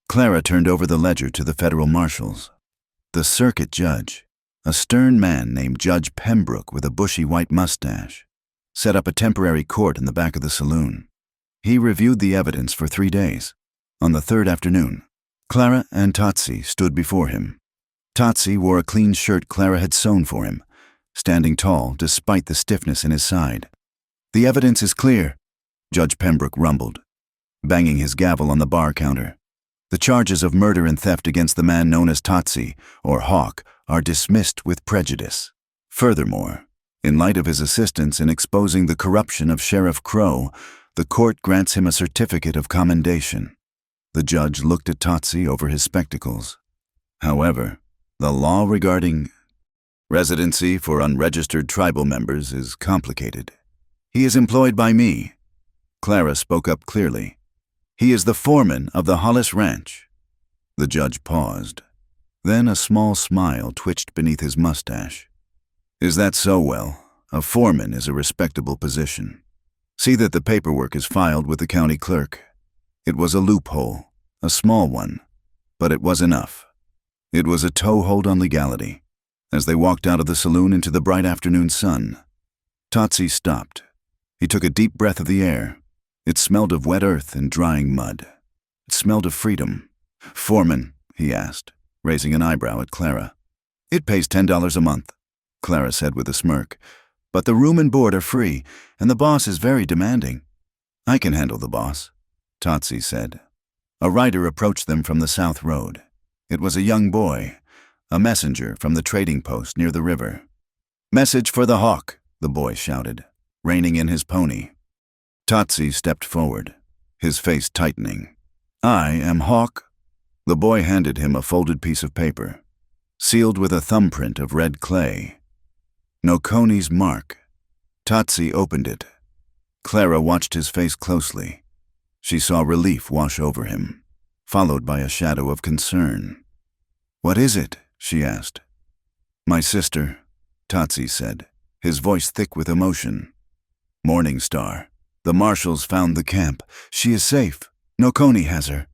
[SPEAKER 1] Clara turned over the ledger to the federal marshals. The circuit judge, a stern man named Judge Pembroke with a bushy white mustache, set up a temporary court in the back of the saloon. He reviewed the evidence for 3 days. On the third afternoon, Clara and Totsie stood before him. Totsie wore a clean shirt Clara had sewn for him, standing tall despite the stiffness in his side. "The evidence is clear," Judge Pembroke rumbled, banging his gavel on the bar counter. "The charges of murder and theft against the man known as Totsie, or Hawk, are dismissed with prejudice. Furthermore, in light of his assistance in exposing the corruption of Sheriff Crow, the court grants him a certificate of commendation." The judge looked at Tatsi over his spectacles. However, the law regarding residency for unregistered tribal members is complicated. He is employed by me. Clara spoke up clearly. He is the foreman of the Hollis Ranch. The judge paused. Then a small smile twitched beneath his mustache. Is that so? Well, a foreman is a respectable position. See that the paperwork is filed with the county clerk. It was a loophole, a small one, but it was enough. It was a toehold on legality. As they walked out of the saloon into the bright afternoon sun, Tatsi stopped. He took a deep breath of the air. It smelled of wet earth and drying mud. It smelled of freedom. Foreman, he asked, raising an eyebrow at Clara. It pays $10 a month, Clara said with a smirk. But the room and board are free, and the boss is very demanding. I can handle the boss, Tatsi said. A rider approached them from the south road. It was a young boy, a messenger from the trading post near the river. Message for the hawk, the boy shouted, reining in his pony. Tatsi stepped forward, his face tightening. I am Hawk. The boy handed him a folded piece of paper, sealed with a thumbprint of red clay. Nokoni's mark. Tatsi opened it. Clara watched his face closely. She saw relief wash over him, followed by a shadow of concern. What is it? She asked. My sister, Tatsi said, his voice thick with emotion. Morning Star. The marshals found the camp. She is safe. Nokoni has her.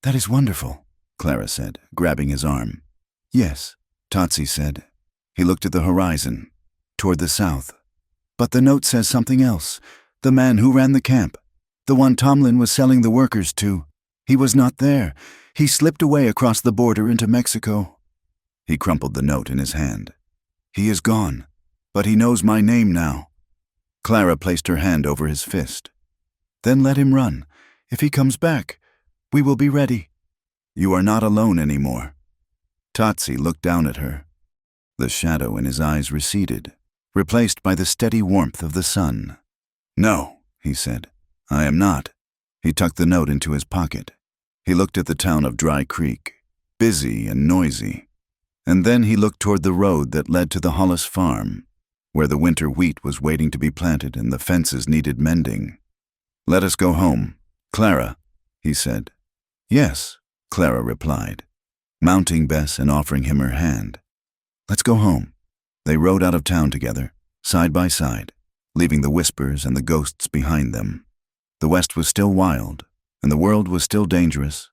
[SPEAKER 1] That is wonderful, Clara said, grabbing his arm. Yes, Tatsi said. He looked at the horizon, toward the south. But the note says something else. The man who ran the camp, the one Tomlin was selling the workers to. He was not there. He slipped away across the border into Mexico. He crumpled the note in his hand. He is gone, but he knows my name now. Clara placed her hand over his fist. Then let him run. If he comes back, we will be ready. You are not alone anymore. Tatsi looked down at her. The shadow in his eyes receded, replaced by the steady warmth of the sun. No, he said, I am not. He tucked the note into his pocket. He looked at the town of Dry Creek, busy and noisy. And then he looked toward the road that led to the Hollis farm, where the winter wheat was waiting to be planted and the fences needed mending. Let us go home, Clara, he said. Yes, Clara replied, mounting Bess and offering him her hand. Let's go home. They rode out of town together, side by side, leaving the whispers and the ghosts behind them. The west was still wild, and the world was still dangerous,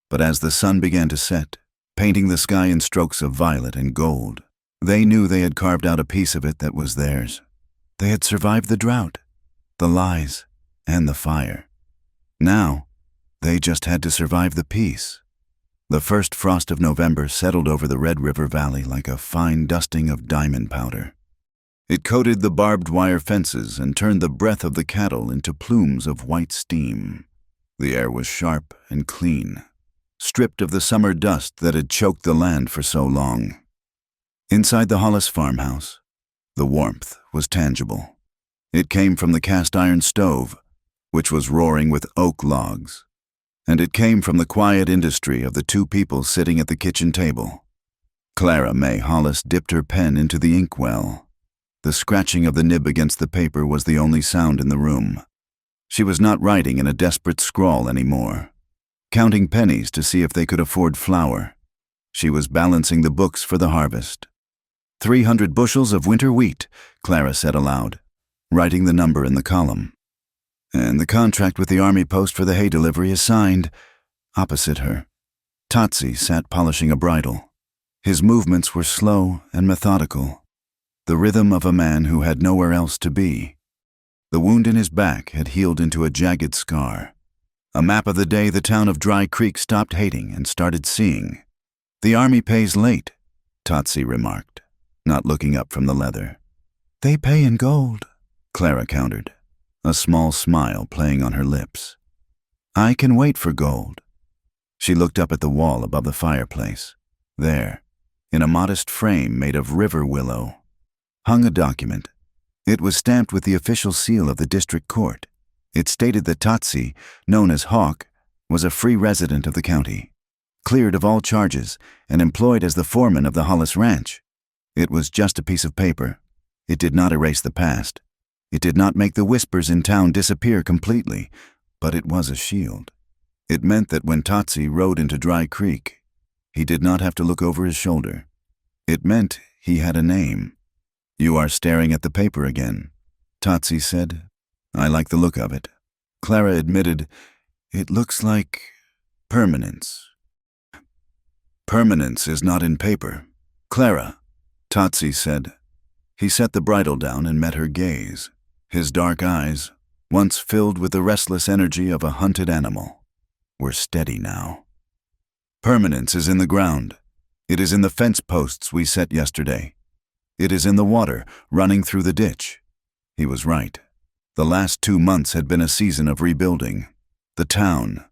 [SPEAKER 1] but as the sun began to set, painting the sky in strokes of violet and gold, they knew they had carved out a piece of it that was theirs. They had survived the drought, the lies, and the fire. Now, they just had to survive the peace. The first frost of November settled over the Red River Valley like a fine dusting of diamond powder. It coated the barbed wire fences and turned the breath of the cattle into plumes of white steam. The air was sharp and clean, stripped of the summer dust that had choked the land for so long. Inside the Hollis farmhouse, the warmth was tangible. It came from the cast-iron stove, which was roaring with oak logs, and it came from the quiet industry of the two people sitting at the kitchen table. Clara May Hollis dipped her pen into the inkwell. The scratching of the nib against the paper was the only sound in the room. She was not writing in a desperate scrawl anymore, counting pennies to see if they could afford flour. She was balancing the books for the harvest. 300 bushels of winter wheat, Clara said aloud, writing the number in the column. And the contract with the army post for the hay delivery is signed. Opposite her, Tatsi sat polishing a bridle. His movements were slow and methodical, the rhythm of a man who had nowhere else to be. The wound in his back had healed into a jagged scar. A map of the day the town of Dry Creek stopped hating and started seeing. The army pays late, Tatsi remarked, not looking up from the leather. They pay in gold, Clara countered, a small smile playing on her lips. I can wait for gold. She looked up at the wall above the fireplace. There, in a modest frame made of river willow, hung a document. It was stamped with the official seal of the district court. It stated that Tatsi, known as Hawk, was a free resident of the county, cleared of all charges and employed as the foreman of the Hollis Ranch. It was just a piece of paper. It did not erase the past. It did not make the whispers in town disappear completely, but it was a shield. It meant that when Tatsi rode into Dry Creek, he did not have to look over his shoulder. It meant he had a name. "You are staring at the paper again," Tatsi said. "I like the look of it." Clara admitted, "It looks like permanence." "Permanence is not in paper." "Clara," Tatsi said. He set the bridle down and met her gaze. His dark eyes, once filled with the restless energy of a hunted animal, were steady now. "Permanence is in the ground. It is in the fence posts we set yesterday. It is in the water running through the ditch." He was right. The last 2 months had been a season of rebuilding. The town,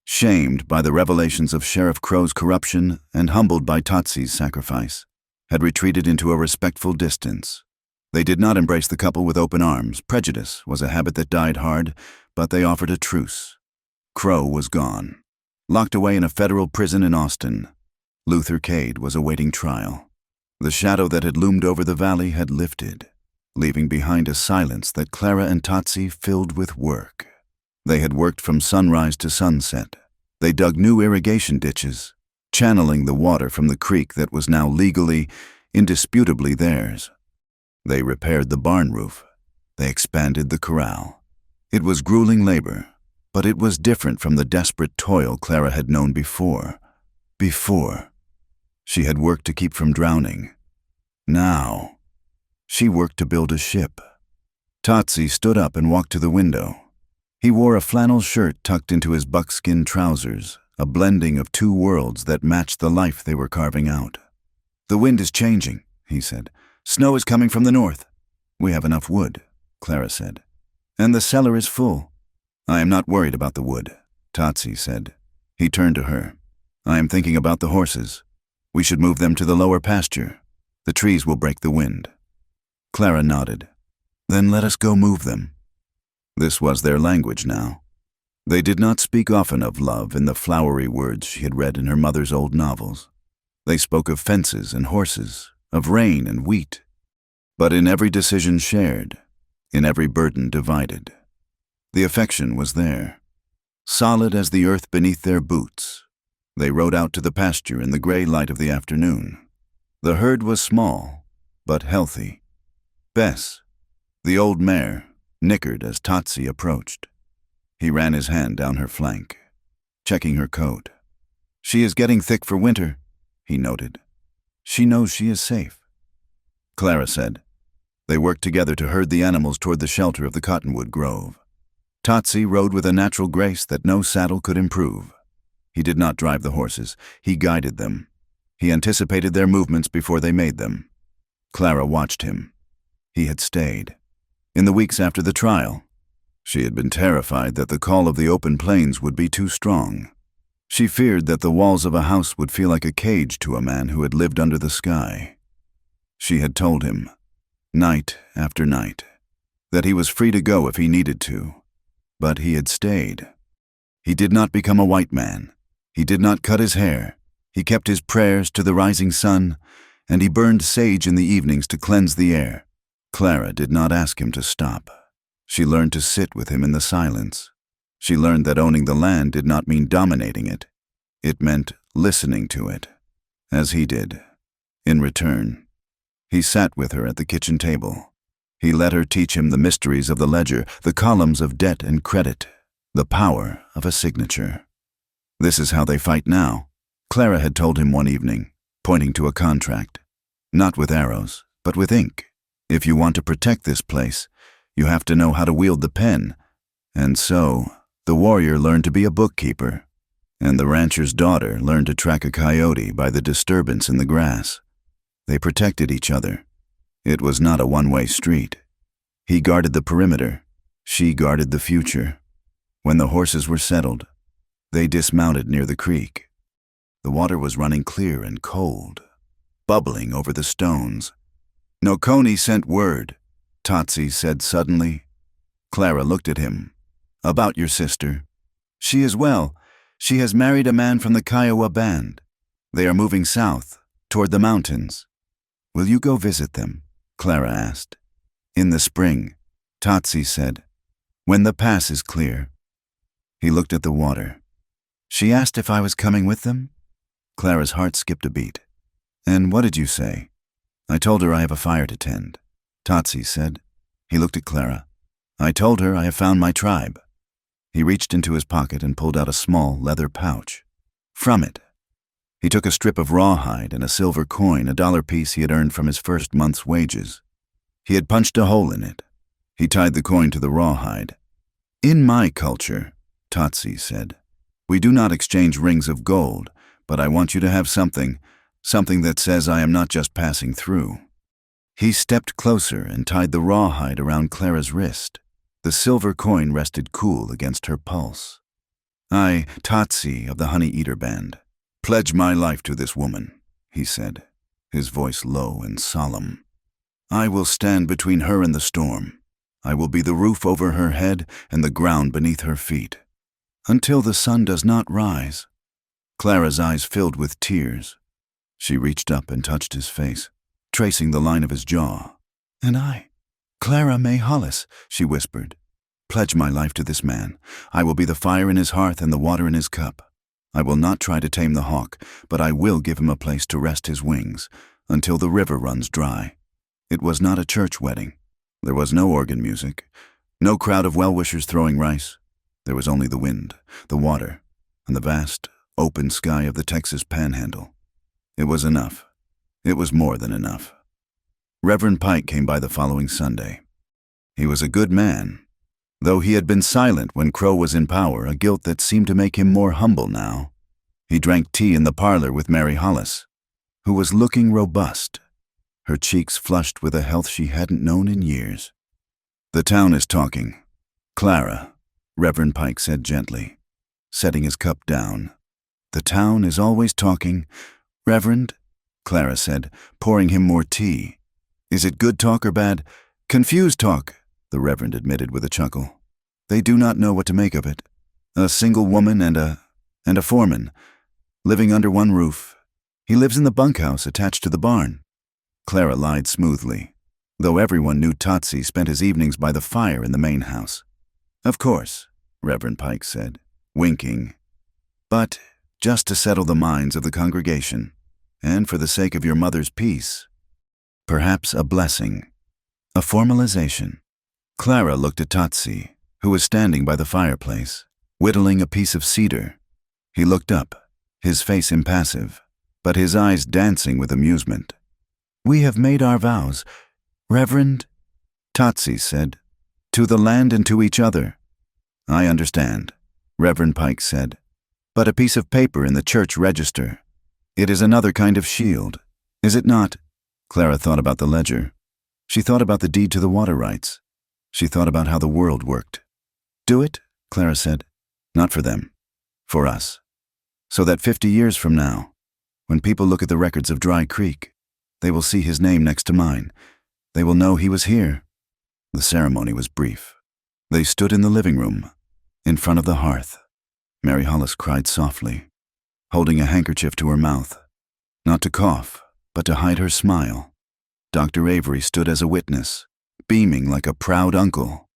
[SPEAKER 1] shamed by the revelations of Sheriff Crow's corruption and humbled by Tatsi's sacrifice, had retreated into a respectful distance. They did not embrace the couple with open arms. Prejudice was a habit that died hard, but they offered a truce. Crow was gone, locked away in a federal prison in Austin. Luther Cade was awaiting trial. The shadow that had loomed over the valley had lifted, leaving behind a silence that Clara and Tatsi filled with work. They had worked from sunrise to sunset. They dug new irrigation ditches, channeling the water from the creek that was now legally, indisputably theirs. They repaired the barn roof. They expanded the corral. It was grueling labor, but it was different from the desperate toil Clara had known before. She had worked to keep from drowning. Now, she worked to build a ship. Tatsi stood up and walked to the window. He wore a flannel shirt tucked into his buckskin trousers, a blending of two worlds that matched the life they were carving out. "The wind is changing," he said. "Snow is coming from the north." "We have enough wood," Clara said. "And the cellar is full." "I am not worried about the wood," Tatsi said. He turned to her. "I am thinking about the horses. We should move them to the lower pasture. The trees will break the wind." Clara nodded. "Then let us go move them." This was their language now. They did not speak often of love in the flowery words she had read in her mother's old novels. They spoke of fences and horses, of rain and wheat. But in every decision shared, in every burden divided, the affection was there, solid as the earth beneath their boots. They rode out to the pasture in the gray light of the afternoon. The herd was small, but healthy. Bess, the old mare, nickered as Tatsi approached. He ran his hand down her flank, checking her coat. "She is getting thick for winter," he noted. "She knows she is safe," Clara said. They worked together to herd the animals toward the shelter of the cottonwood grove. Tatsi rode with a natural grace that no saddle could improve. He did not drive the horses. He guided them. He anticipated their movements before they made them. Clara watched him. He had stayed. In the weeks after the trial, she had been terrified that the call of the open plains would be too strong. She feared that the walls of a house would feel like a cage to a man who had lived under the sky. She had told him, night after night, that he was free to go if he needed to. But he had stayed. He did not become a white man. He did not cut his hair. He kept his prayers to the rising sun, and he burned sage in the evenings to cleanse the air. Clara did not ask him to stop. She learned to sit with him in the silence. She learned that owning the land did not mean dominating it. It meant listening to it, as he did. In return, he sat with her at the kitchen table. He let her teach him the mysteries of the ledger, the columns of debt and credit, the power of a signature. "This is how they fight now," Clara had told him one evening, pointing to a contract. "Not with arrows, but with ink. If you want to protect this place, you have to know how to wield the pen." And so, the warrior learned to be a bookkeeper, and the rancher's daughter learned to track a coyote by the disturbance in the grass. They protected each other. It was not a one-way street. He guarded the perimeter. She guarded the future. When the horses were settled, they dismounted near the creek. The water was running clear and cold, bubbling over the stones. "Nokoni sent word," Tatsi said suddenly. Clara looked at him. "About your sister." "She is well. She has married a man from the Kiowa band. They are moving south, toward the mountains. Will you go visit them? Clara asked. In the spring, Tatsi said, when the pass is clear. He looked at the water. She asked if I was coming with them? Clara's heart skipped a beat. And what did you say? I told her I have a fire to tend, Tatsi said. He looked at Clara. I told her I have found my tribe. He reached into his pocket and pulled out a small leather pouch. From it, he took a strip of rawhide and a silver coin, a $1 piece he had earned from his first month's wages. He had punched a hole in it. He tied the coin to the rawhide. In my culture, Tatsi said, we do not exchange rings of gold, but I want you to have something that says I am not just passing through. He stepped closer and tied the rawhide around Clara's wrist. The silver coin rested cool against her pulse. I, Tatsi of the Honey Eater Band, pledge my life to this woman, he said, his voice low and solemn. I will stand between her and the storm. I will be the roof over her head and the ground beneath her feet, until the sun does not rise. Clara's eyes filled with tears. She reached up and touched his face, tracing the line of his jaw. And I, Clara May Hollis, she whispered, pledge my life to this man. I will be the fire in his hearth and the water in his cup. I will not try to tame the hawk, but I will give him a place to rest his wings until the river runs dry. It was not a church wedding. There was no organ music, no crowd of well-wishers throwing rice. There was only the wind, the water, and the vast, open sky of the Texas Panhandle. It was enough. It was more than enough. Reverend Pike came by the following Sunday. He was a good man, though he had been silent when Crow was in power, a guilt that seemed to make him more humble now. He drank tea in the parlor with Mary Hollis, who was looking robust, her cheeks flushed with a health she hadn't known in years. The town is talking. Clara, Reverend Pike said gently, setting his cup down. The town is always talking. Reverend, Clara said, pouring him more tea. Is it good talk or bad? Confused talk, the Reverend admitted with a chuckle. They do not know what to make of it. A single woman and a foreman, living under one roof. He lives in the bunkhouse attached to the barn. Clara lied smoothly, though everyone knew Tatsi spent his evenings by the fire in the main house. Of course, Reverend Pike said, winking. But just to settle the minds of the congregation, and for the sake of your mother's peace, perhaps a blessing, a formalization. Clara looked at Tatsi, who was standing by the fireplace, whittling a piece of cedar. He looked up, his face impassive, but his eyes dancing with amusement. We have made our vows, Reverend, Tatsi said, to the land and to each other. I understand, Reverend Pike said, but a piece of paper in the church register. It is another kind of shield, is it not? Clara thought about the ledger. She thought about the deed to the water rights. She thought about how the world worked. Do it, Clara said. Not for them. For us. So that 50 years from now, when people look at the records of Dry Creek, they will see his name next to mine. They will know he was here. The ceremony was brief. They stood in the living room, in front of the hearth. Mary Hollis cried softly, holding a handkerchief to her mouth, not to cough, but to hide her smile. Dr. Avery stood as a witness, beaming like a proud uncle.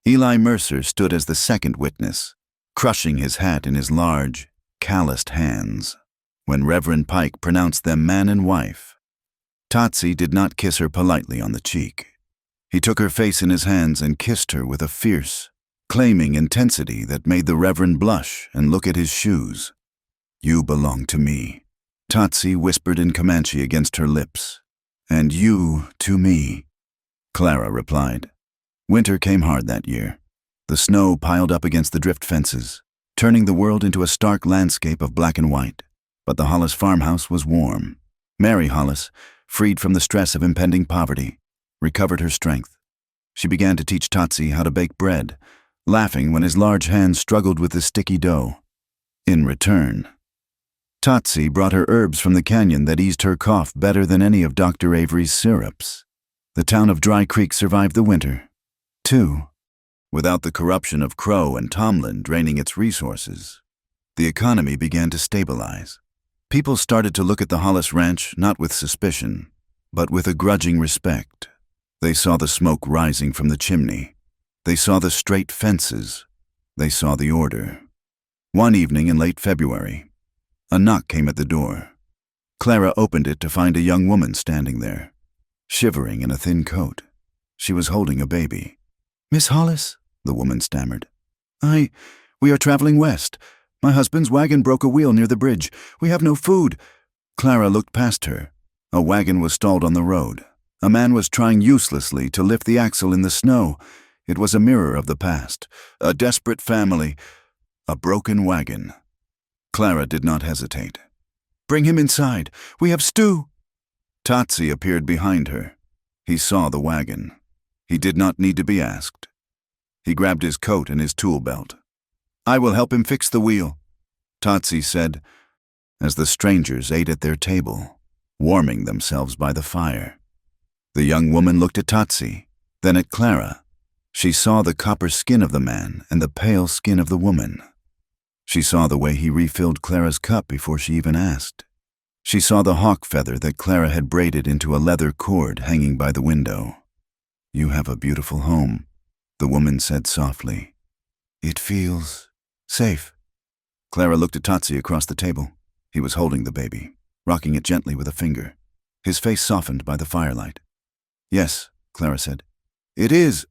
[SPEAKER 1] Eli Mercer stood as the second witness, crushing his hat in his large, calloused hands, when Reverend Pike pronounced them man and wife. Tatsi did not kiss her politely on the cheek. He took her face in his hands and kissed her with a fierce, claiming intensity that made the Reverend blush and look at his shoes. You belong to me, Tatsi whispered in Comanche against her lips. And you to me, Clara replied. Winter came hard that year. The snow piled up against the drift fences, turning the world into a stark landscape of black and white. But the Hollis farmhouse was warm. Mary Hollis, freed from the stress of impending poverty, recovered her strength. She began to teach Tatsi how to bake bread, laughing when his large hands struggled with the sticky dough. In return, Tatsi brought her herbs from the canyon that eased her cough better than any of Dr. Avery's syrups. The town of Dry Creek survived the winter, too, without the corruption of Crow and Tomlin draining its resources. The economy began to stabilize. People started to look at the Hollis Ranch not with suspicion, but with a grudging respect. They saw the smoke rising from the chimney. They saw the straight fences. They saw the order. One evening in late February, a knock came at the door. Clara opened it to find a young woman standing there, shivering in a thin coat. She was holding a baby. "Miss Hollis," the woman stammered. We are traveling west. My husband's wagon broke a wheel near the bridge. We have no food." Clara looked past her. A wagon was stalled on the road. A man was trying uselessly to lift the axle in the snow. It was a mirror of the past. A desperate family. A broken wagon. Clara did not hesitate. "Bring him inside. We have stew." Tatsi appeared behind her. He saw the wagon. He did not need to be asked. He grabbed his coat and his tool belt. "I will help him fix the wheel," Tatsi said, as the strangers ate at their table, warming themselves by the fire. The young woman looked at Tatsi, then at Clara. She saw the copper skin of the man and the pale skin of the woman. She saw the way he refilled Clara's cup before she even asked. She saw the hawk feather that Clara had braided into a leather cord hanging by the window. "You have a beautiful home," the woman said softly. "It feels safe." Clara looked at Tatsi across the table. He was holding the baby, rocking it gently with a finger, his face softened by the firelight. "Yes," Clara said. "It is."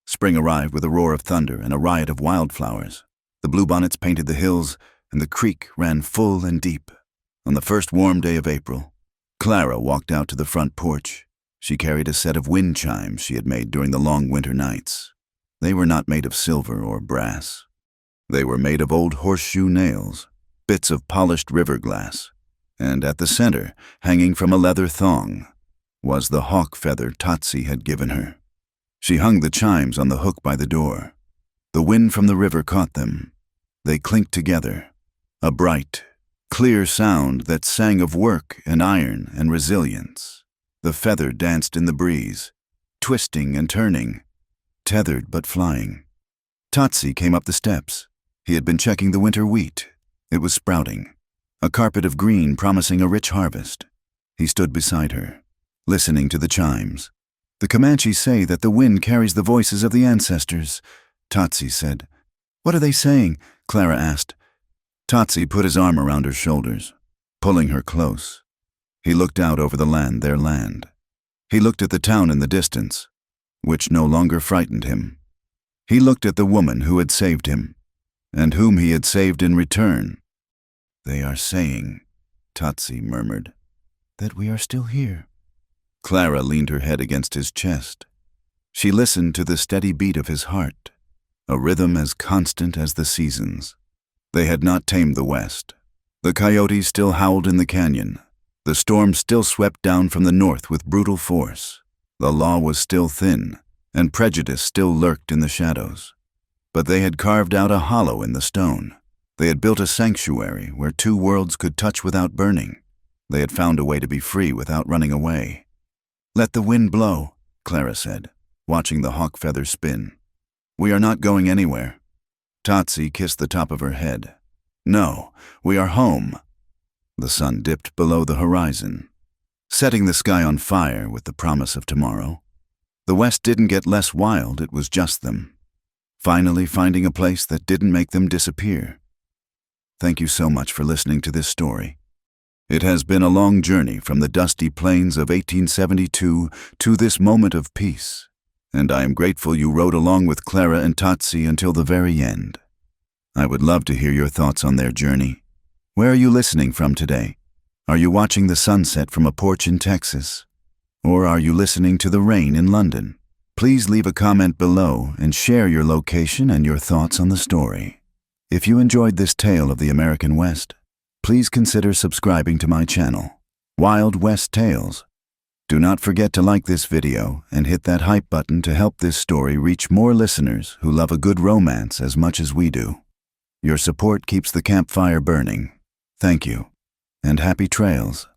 [SPEAKER 1] Spring arrived with a roar of thunder and a riot of wildflowers. The bluebonnets painted the hills, and the creek ran full and deep. On the first warm day of April, Clara walked out to the front porch. She carried a set of wind chimes she had made during the long winter nights. They were not made of silver or brass. They were made of old horseshoe nails, bits of polished river glass, and at the center, hanging from a leather thong, was the hawk feather Tatsi had given her. She hung the chimes on the hook by the door. The wind from the river caught them. They clinked together, a bright, clear sound that sang of work and iron and resilience. The feather danced in the breeze, twisting and turning, tethered but flying. Tatsi came up the steps. He had been checking the winter wheat. It was sprouting, a carpet of green promising a rich harvest. He stood beside her, listening to the chimes. "The Comanches say that the wind carries the voices of the ancestors," Tatsi said. "What are they saying?" Clara asked. Tatsi put his arm around her shoulders, pulling her close. He looked out over the land, their land. He looked at the town in the distance, which no longer frightened him. He looked at the woman who had saved him, and whom he had saved in return. "They are saying," Tatsi murmured, "that we are still here." Clara leaned her head against his chest. She listened to the steady beat of his heart, a rhythm as constant as the seasons. They had not tamed the West. The coyotes still howled in the canyon. The storm still swept down from the north with brutal force. The law was still thin, and prejudice still lurked in the shadows. But they had carved out a hollow in the stone. They had built a sanctuary where two worlds could touch without burning. They had found a way to be free without running away. "Let the wind blow," Clara said, watching the hawk feather spin. "We are not going anywhere." Tatsi kissed the top of her head. "No, we are home." The sun dipped below the horizon, setting the sky on fire with the promise of tomorrow. The West didn't get less wild, it was just them, finally finding a place that didn't make them disappear. Thank you so much for listening to this story. It has been a long journey from the dusty plains of 1872 to this moment of peace, and I am grateful you rode along with Clara and Tatsi until the very end. I would love to hear your thoughts on their journey. Where are you listening from today? Are you watching the sunset from a porch in Texas? Or are you listening to the rain in London? Please leave a comment below and share your location and your thoughts on the story. If you enjoyed this tale of the American West, please consider subscribing to my channel, Wild West Tales. Do not forget to like this video and hit that hype button to help this story reach more listeners who love a good romance as much as we do. Your support keeps the campfire burning. Thank you, and happy trails.